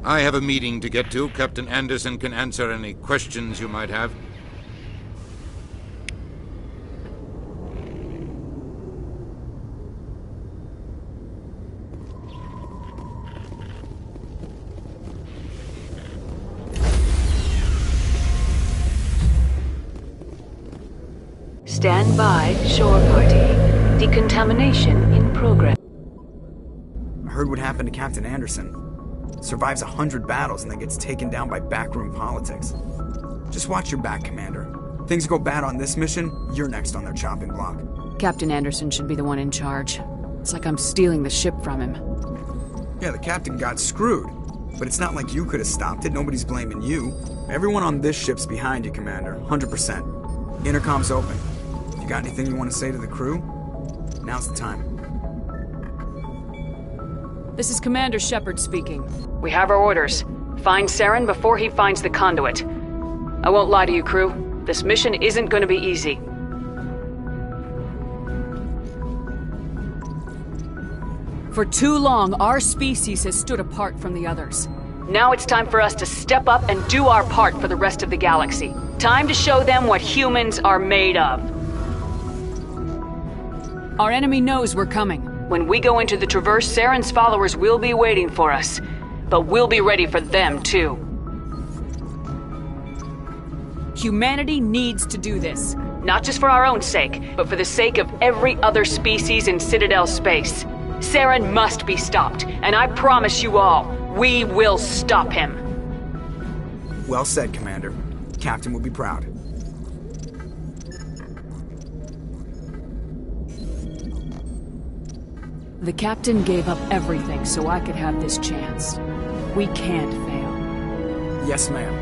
I have a meeting to get to. Captain Anderson can answer any questions you might have. Stand by, shore party. Decontamination in progress. I heard what happened to Captain Anderson. Survives 100 battles and then gets taken down by backroom politics. Just watch your back, Commander. Things go bad on this mission, you're next on their chopping block. Captain Anderson should be the one in charge. It's like I'm stealing the ship from him. Yeah, the captain got screwed. But it's not like you could have stopped it. Nobody's blaming you. Everyone on this ship's behind you, Commander. 100%. Intercom's open. You got anything you want to say to the crew? Now's the time. This is Commander Shepard speaking. We have our orders. Find Saren before he finds the conduit. I won't lie to you, crew. This mission isn't going to be easy. For too long, our species has stood apart from the others. Now it's time for us to step up and do our part for the rest of the galaxy. Time to show them what humans are made of. Our enemy knows we're coming. When we go into the Traverse, Saren's followers will be waiting for us. But we'll be ready for them, too. Humanity needs to do this. Not just for our own sake, but for the sake of every other species in Citadel space. Saren must be stopped, and I promise you all, we will stop him. Well said, Commander. Captain will be proud. The captain gave up everything so I could have this chance. We can't fail. Yes, ma'am.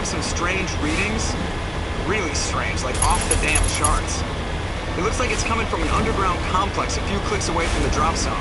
Some strange readings. Really strange, like off the damn charts. It looks like it's coming from an underground complex a few clicks away from the drop zone.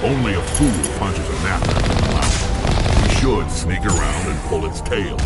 Only a fool punches a gnat out of the mouth. We should sneak around and pull its tail.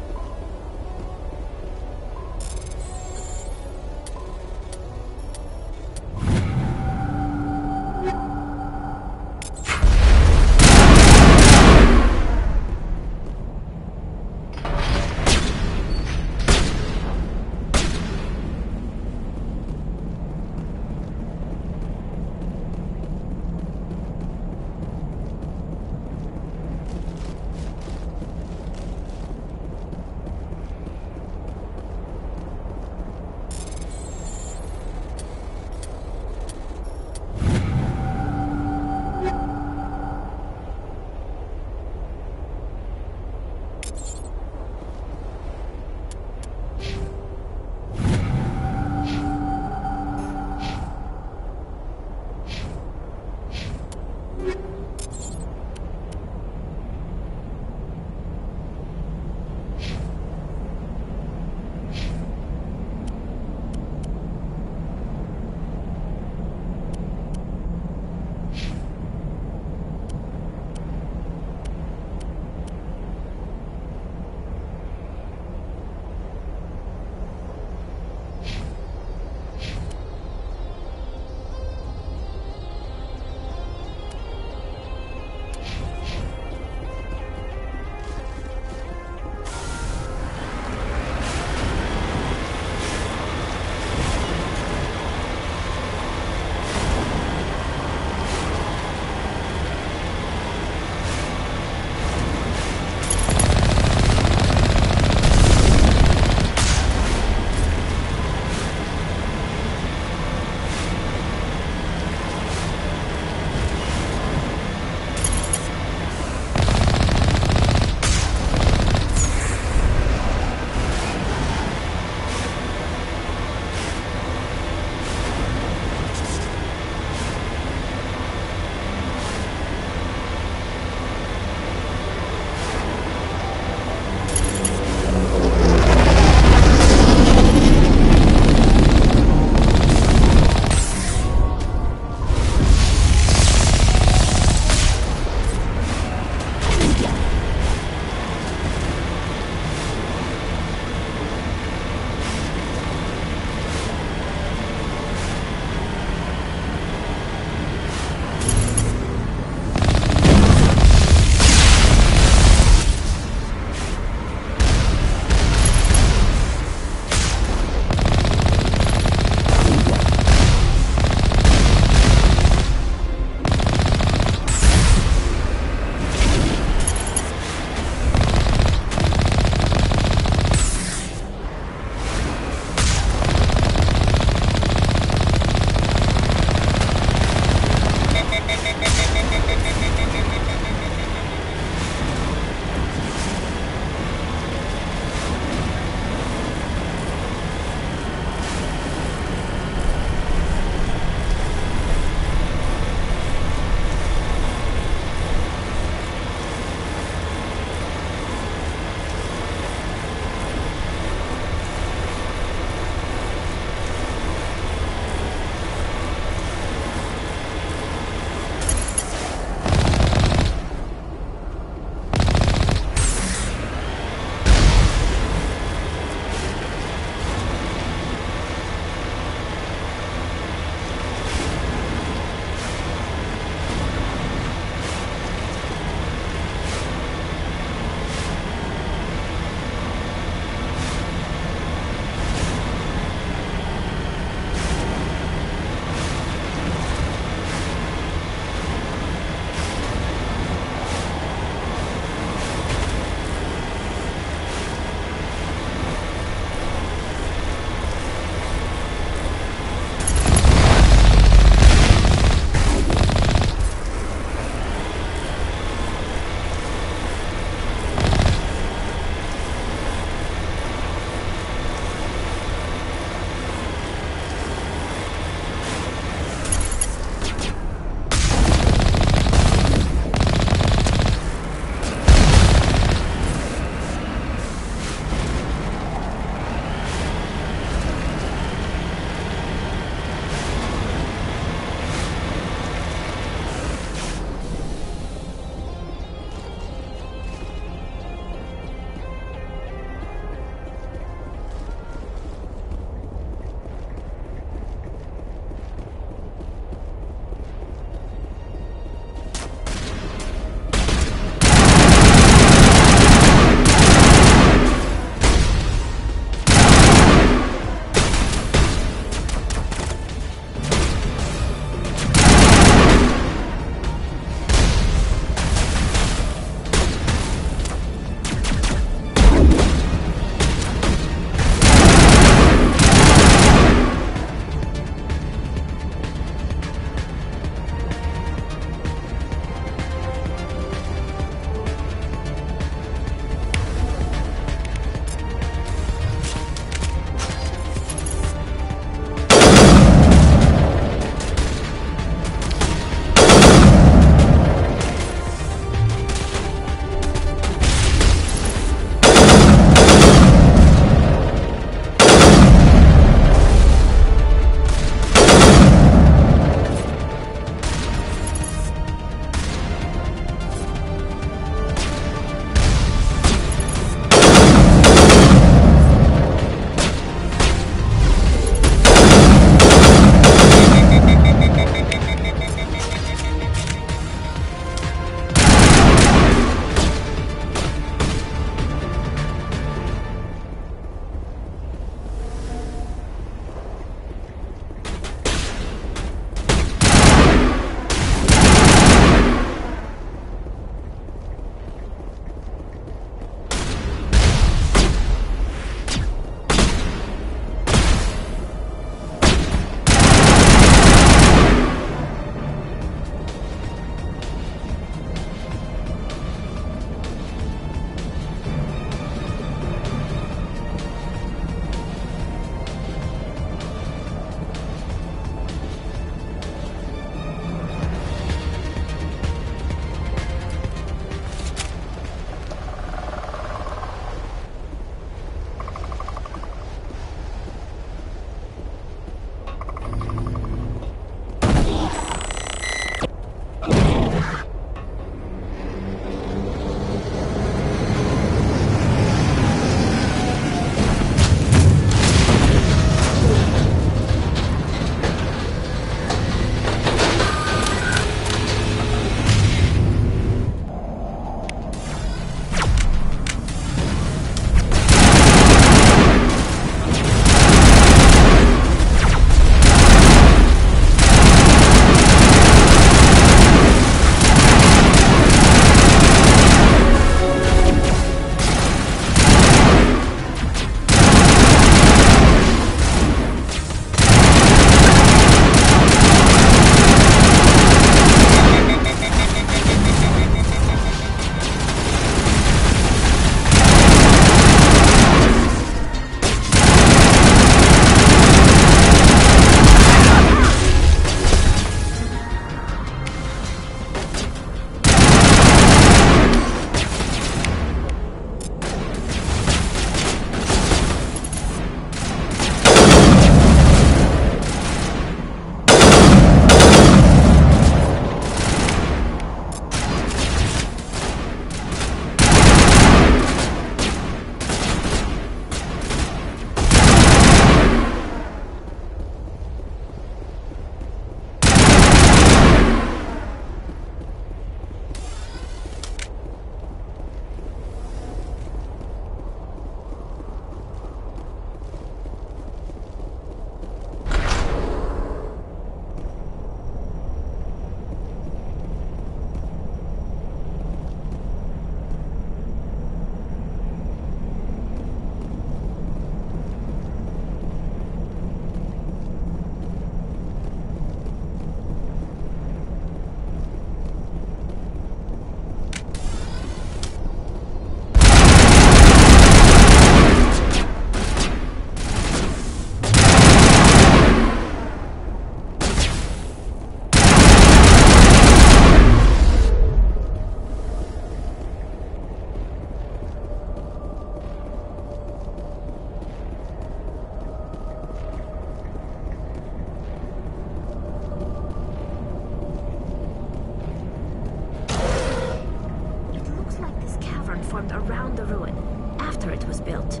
around the ruin, after it was built.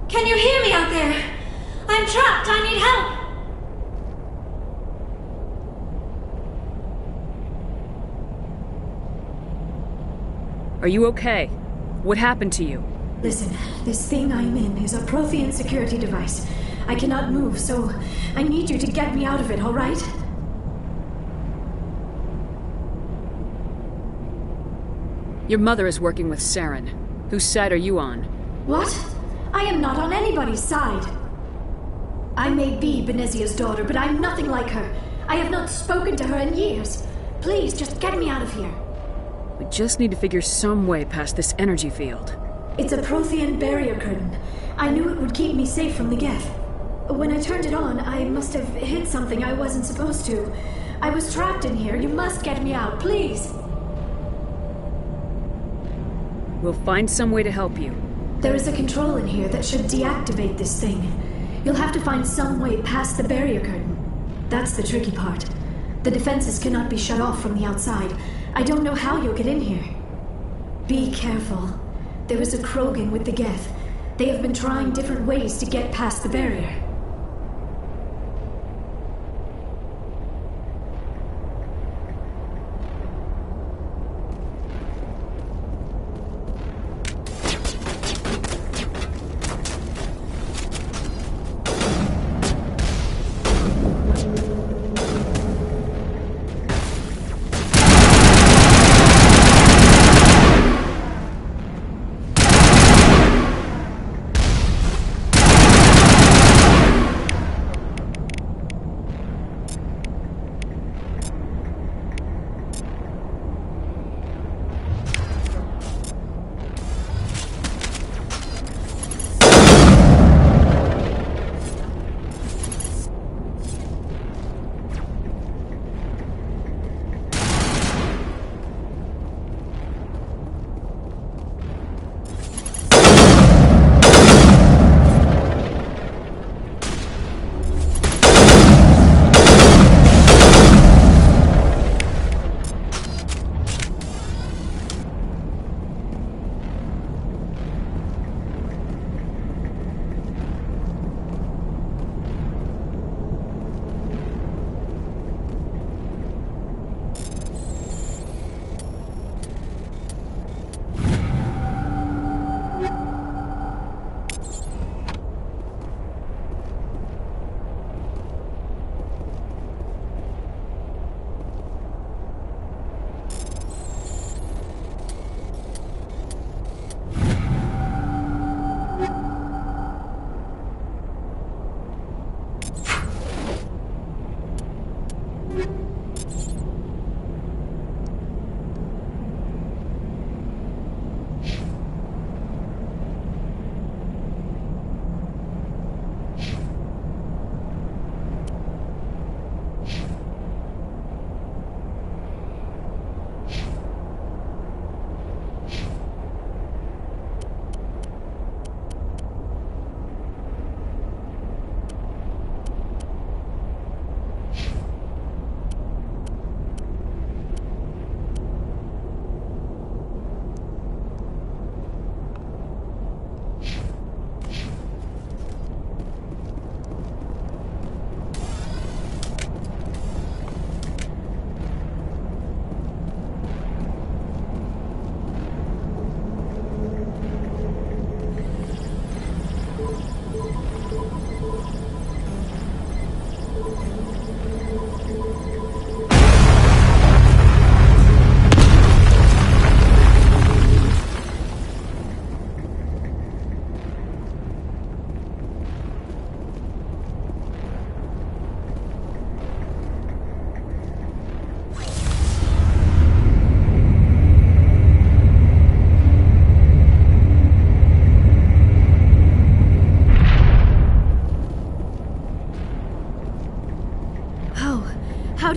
Can you hear me out there? I'm trapped. I need help. Are you okay? What happened to you? Listen, this thing I'm in is a Prothean security device. I cannot move, so I need you to get me out of it, all right? Your mother is working with Saren. Whose side are you on? What? I am not on anybody's side. I may be Benezia's daughter, but I'm nothing like her. I have not spoken to her in years. Please, just get me out of here. We just need to figure some way past this energy field. It's a Prothean barrier curtain. I knew it would keep me safe from the Geth. When I turned it on, I must have hit something I wasn't supposed to. I was trapped in here. You must get me out, please. We'll find some way to help you. There is a control in here that should deactivate this thing. You'll have to find some way past the barrier curtain. That's the tricky part. The defenses cannot be shut off from the outside. I don't know how you'll get in here. Be careful. There is a Krogan with the Geth. They have been trying different ways to get past the barrier.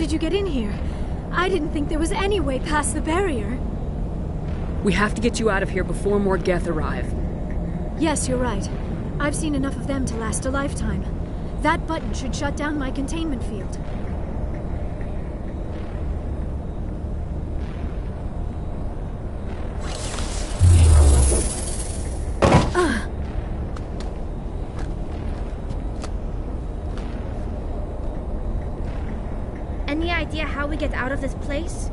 did you get in here? I didn't think there was any way past the barrier. We have to get you out of here before more Geth arrive. Yes, you're right. I've seen enough of them to last a lifetime. That button should shut down my containment field. Any idea how we get out of this place?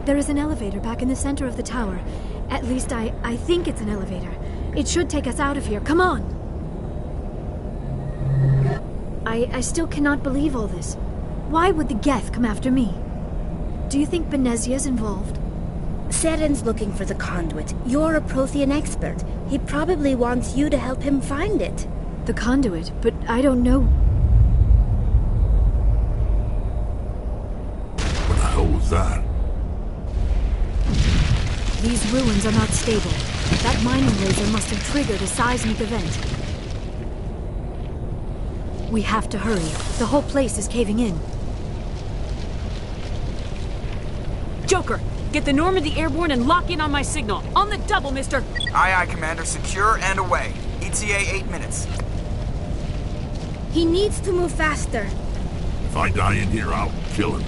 There is an elevator back in the center of the tower. At least I think it's an elevator. It should take us out of here. Come on! I still cannot believe all this. Why would the Geth come after me? Do you think Benezia's involved? Saren's looking for the conduit. You're a Prothean expert. He probably wants you to help him find it. The conduit? But I don't know. What the hell was that? These ruins are not stable. That mining laser must have triggered a seismic event. We have to hurry. The whole place is caving in. Joker, get the Normandy airborne and lock in on my signal. On the double, mister! Aye, aye, Commander. Secure and away. ETA 8 minutes. He needs to move faster. If I die in here, I'll kill him.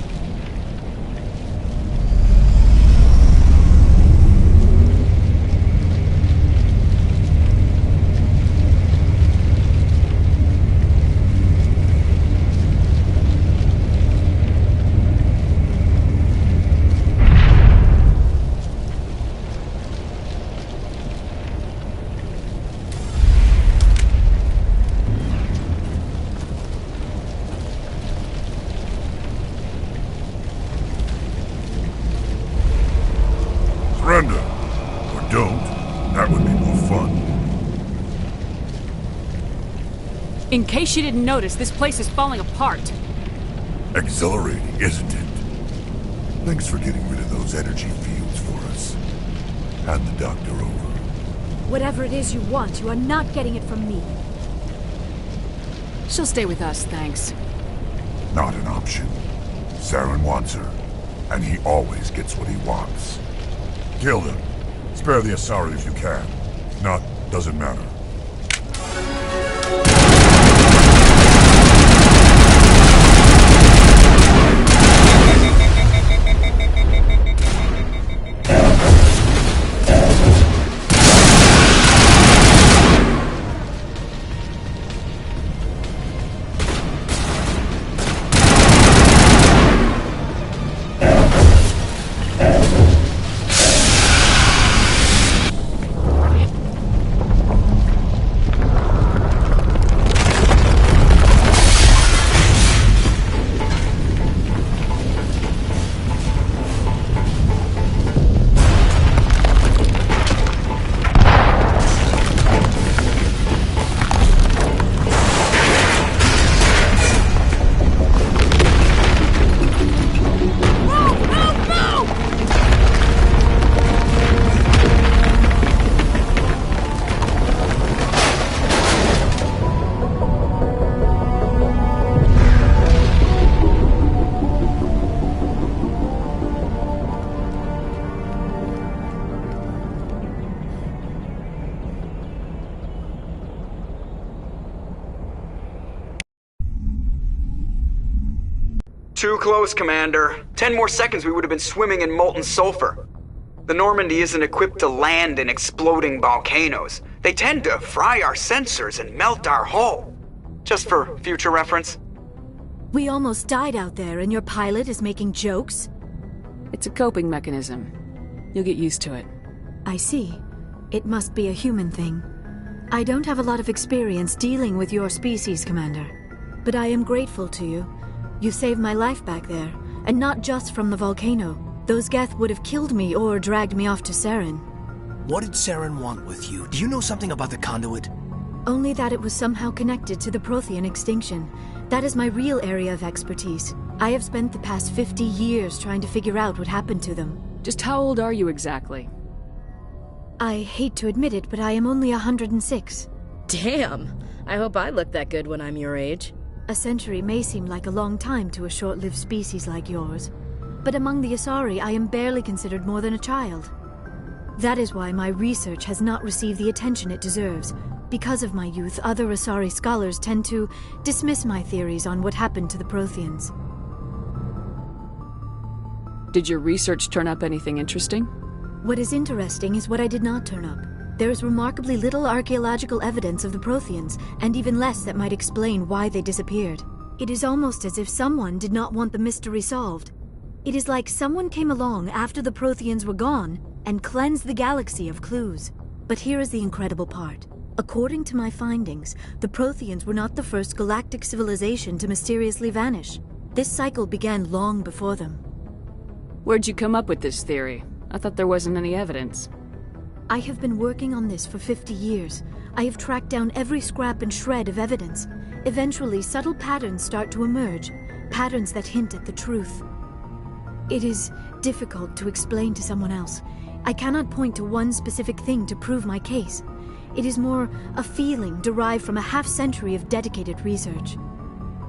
Surrender. Or don't. That would be more fun. In case you didn't notice, this place is falling apart. Exhilarating, isn't it? Thanks for getting rid of those energy fields for us. Hand the doctor over. Whatever it is you want, you are not getting it from me. She'll stay with us, thanks. Not an option. Saren wants her, and he always gets what he wants. Kill them. Spare the Asari if you can. If not, doesn't matter. Too close, Commander. 10 more seconds we would have been swimming in molten sulfur. The Normandy isn't equipped to land in exploding volcanoes. They tend to fry our sensors and melt our hull. Just for future reference. We almost died out there, and your pilot is making jokes? It's a coping mechanism. You'll get used to it. I see. It must be a human thing. I don't have a lot of experience dealing with your species, Commander. But I am grateful to you. You saved my life back there, and not just from the volcano. Those Geth would have killed me or dragged me off to Saren. What did Saren want with you? Do you know something about the conduit? Only that it was somehow connected to the Prothean extinction. That is my real area of expertise. I have spent the past 50 years trying to figure out what happened to them. Just how old are you exactly? I hate to admit it, but I am only 106. Damn! I hope I look that good when I'm your age. A century may seem like a long time to a short-lived species like yours, but among the Asari I am barely considered more than a child. That is why my research has not received the attention it deserves. Because of my youth, other Asari scholars tend to dismiss my theories on what happened to the Protheans. Did your research turn up anything interesting? What is interesting is what I did not turn up. There is remarkably little archaeological evidence of the Protheans, and even less that might explain why they disappeared. It is almost as if someone did not want the mystery solved. It is like someone came along after the Protheans were gone and cleansed the galaxy of clues. But here is the incredible part. According to my findings, the Protheans were not the first galactic civilization to mysteriously vanish. This cycle began long before them. Where'd you come up with this theory? I thought there wasn't any evidence. I have been working on this for 50 years. I have tracked down every scrap and shred of evidence. Eventually, subtle patterns start to emerge, patterns that hint at the truth. It is difficult to explain to someone else. I cannot point to one specific thing to prove my case. It is more a feeling derived from a half-century of dedicated research.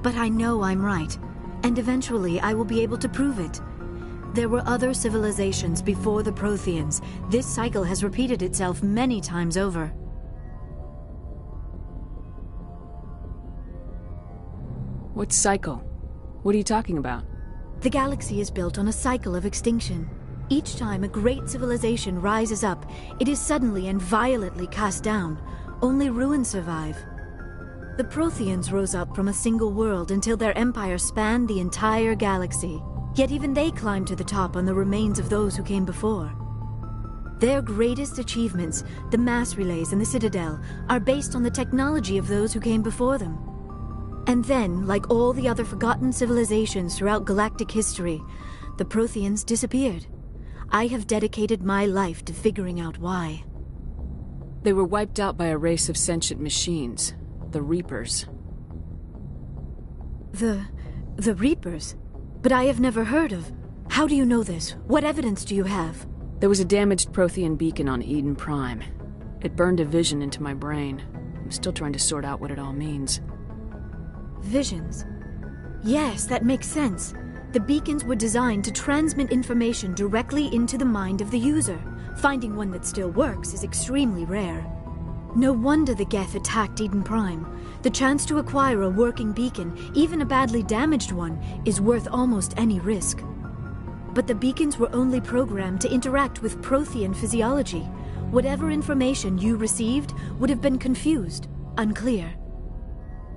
But I know I'm right, and eventually I will be able to prove it. There were other civilizations before the Protheans. This cycle has repeated itself many times over. What cycle? What are you talking about? The galaxy is built on a cycle of extinction. Each time a great civilization rises up, it is suddenly and violently cast down. Only ruins survive. The Protheans rose up from a single world until their empire spanned the entire galaxy. Yet even they climbed to the top on the remains of those who came before. Their greatest achievements, the mass relays and the Citadel, are based on the technology of those who came before them. And then, like all the other forgotten civilizations throughout galactic history, the Protheans disappeared. I have dedicated my life to figuring out why. They were wiped out by a race of sentient machines, the Reapers. The Reapers? But I have never heard of. How do you know this? What evidence do you have? There was a damaged Prothean beacon on Eden Prime. It burned a vision into my brain. I'm still trying to sort out what it all means. Visions? Yes, that makes sense. The beacons were designed to transmit information directly into the mind of the user. Finding one that still works is extremely rare. No wonder the Geth attacked Eden Prime. The chance to acquire a working beacon, even a badly damaged one, is worth almost any risk. But the beacons were only programmed to interact with Prothean physiology. Whatever information you received would have been confused, unclear.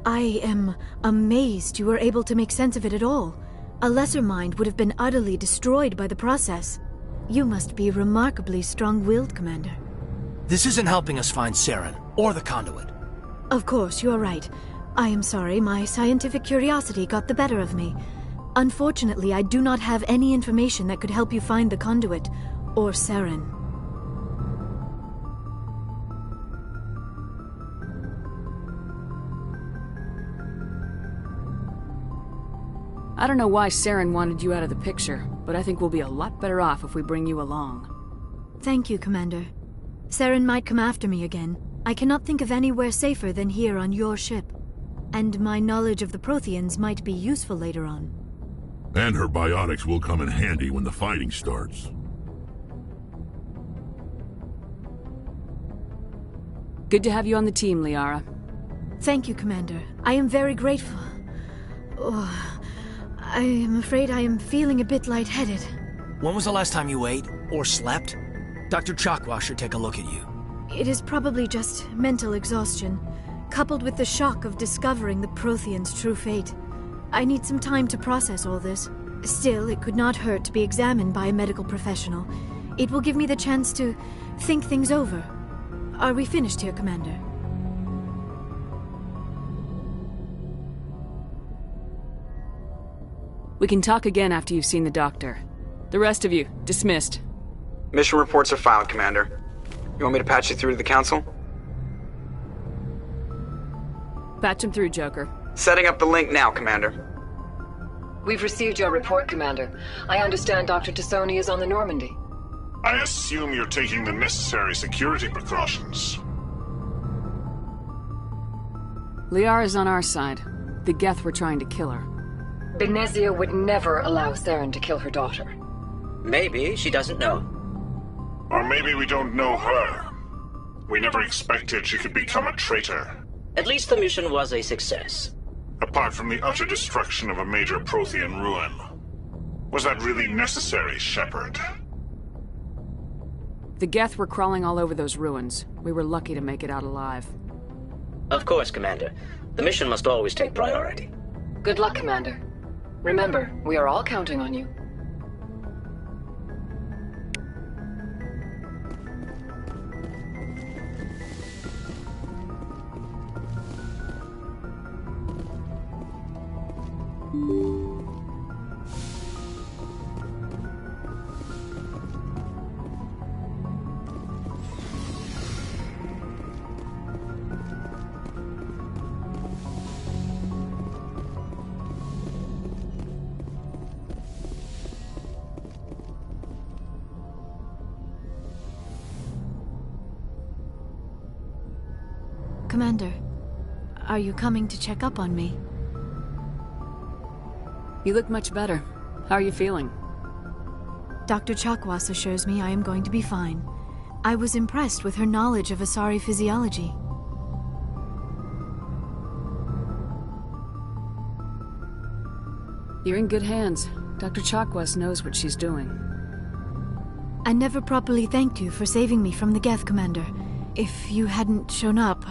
I am amazed you were able to make sense of it at all. A lesser mind would have been utterly destroyed by the process. You must be remarkably strong-willed, Commander. This isn't helping us find Saren, or the conduit. Of course, you are right. I am sorry, my scientific curiosity got the better of me. Unfortunately, I do not have any information that could help you find the conduit, or Saren. I don't know why Saren wanted you out of the picture, but I think we'll be a lot better off if we bring you along. Thank you, Commander. Saren might come after me again. I cannot think of anywhere safer than here on your ship. And my knowledge of the Protheans might be useful later on. And her biotics will come in handy when the fighting starts. Good to have you on the team, Liara. Thank you, Commander. I am very grateful. Oh, I am afraid I am feeling a bit lightheaded. When was the last time you ate, or slept? Dr. Chakwa should take a look at you. It is probably just mental exhaustion, coupled with the shock of discovering the Protheans' true fate. I need some time to process all this. Still, it could not hurt to be examined by a medical professional. It will give me the chance to think things over. Are we finished here, Commander? We can talk again after you've seen the doctor. The rest of you, dismissed. Mission reports are filed, Commander. You want me to patch you through to the Council? Patch him through, Joker. Setting up the link now, Commander. We've received your report, Commander. I understand Dr. Tassoni is on the Normandy. I assume you're taking the necessary security precautions. Liara's on our side. The Geth were trying to kill her. Benezia would never allow Saren to kill her daughter. Maybe she doesn't know. Or maybe we don't know her. We never expected she could become a traitor. At least the mission was a success. Apart from the utter destruction of a major Prothean ruin. Was that really necessary, Shepard? The Geth were crawling all over those ruins. We were lucky to make it out alive. Of course, Commander. The mission must always take priority. Good luck, Commander. Remember, we are all counting on you. Commander, are you coming to check up on me? You look much better. How are you feeling? Dr. Chakwas assures me I am going to be fine. I was impressed with her knowledge of Asari physiology. You're in good hands. Dr. Chakwas knows what she's doing. I never properly thanked you for saving me from the Geth, Commander. If you hadn't shown up,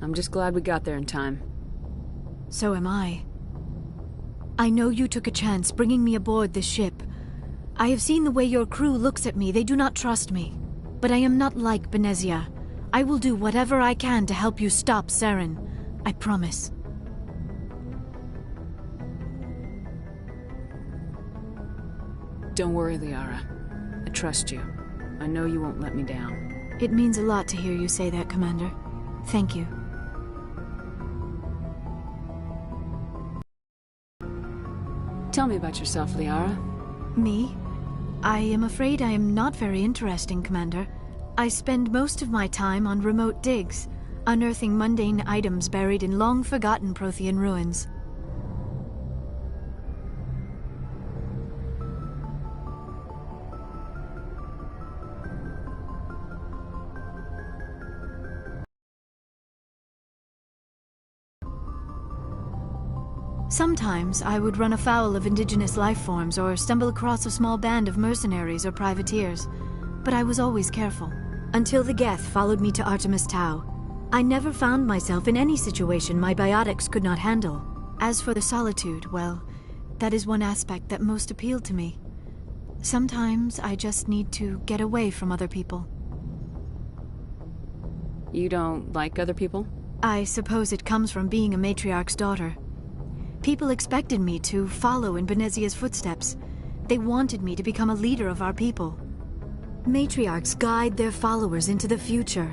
I'm just glad we got there in time. So am I. I know you took a chance bringing me aboard this ship. I have seen the way your crew looks at me. They do not trust me. But I am not like Benezia. I will do whatever I can to help you stop Saren. I promise. Don't worry, Liara. I trust you. I know you won't let me down. It means a lot to hear you say that, Commander. Thank you. Tell me about yourself, Liara. Me? I am afraid I am not very interesting, Commander. I spend most of my time on remote digs, unearthing mundane items buried in long-forgotten Prothean ruins. Sometimes I would run afoul of indigenous life forms or stumble across a small band of mercenaries or privateers, but I was always careful. Until the Geth followed me to Artemis Tau, I never found myself in any situation my biotics could not handle. As for the solitude, well, that is one aspect that most appealed to me. Sometimes I just need to get away from other people. You don't like other people? I suppose it comes from being a matriarch's daughter. People expected me to follow in Benezia's footsteps. They wanted me to become a leader of our people. Matriarchs guide their followers into the future.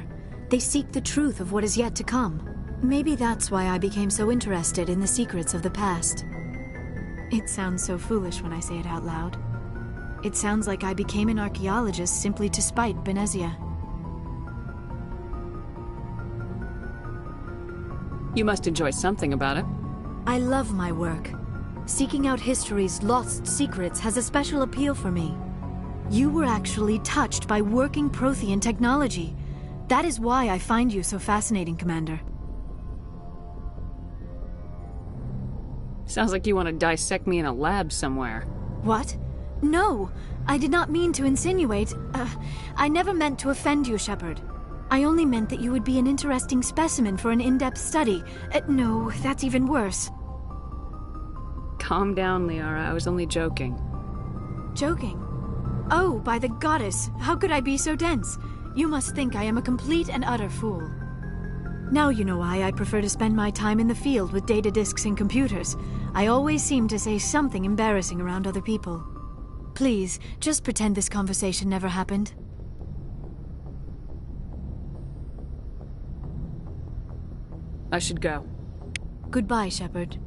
They seek the truth of what is yet to come. Maybe that's why I became so interested in the secrets of the past. It sounds so foolish when I say it out loud. It sounds like I became an archaeologist simply to spite Benezia. You must enjoy something about it. I love my work. Seeking out history's lost secrets has a special appeal for me. You were actually touched by working Prothean technology. That is why I find you so fascinating, Commander. Sounds like you want to dissect me in a lab somewhere. What? No, I did not mean to insinuate. I never meant to offend you, Shepard. I only meant that you would be an interesting specimen for an in-depth study. No, that's even worse. Calm down, Liara. I was only joking. Joking? Oh, by the goddess, how could I be so dense? You must think I am a complete and utter fool. Now you know why I prefer to spend my time in the field with data disks and computers. I always seem to say something embarrassing around other people. Please, just pretend this conversation never happened. I should go. Goodbye, Shepard.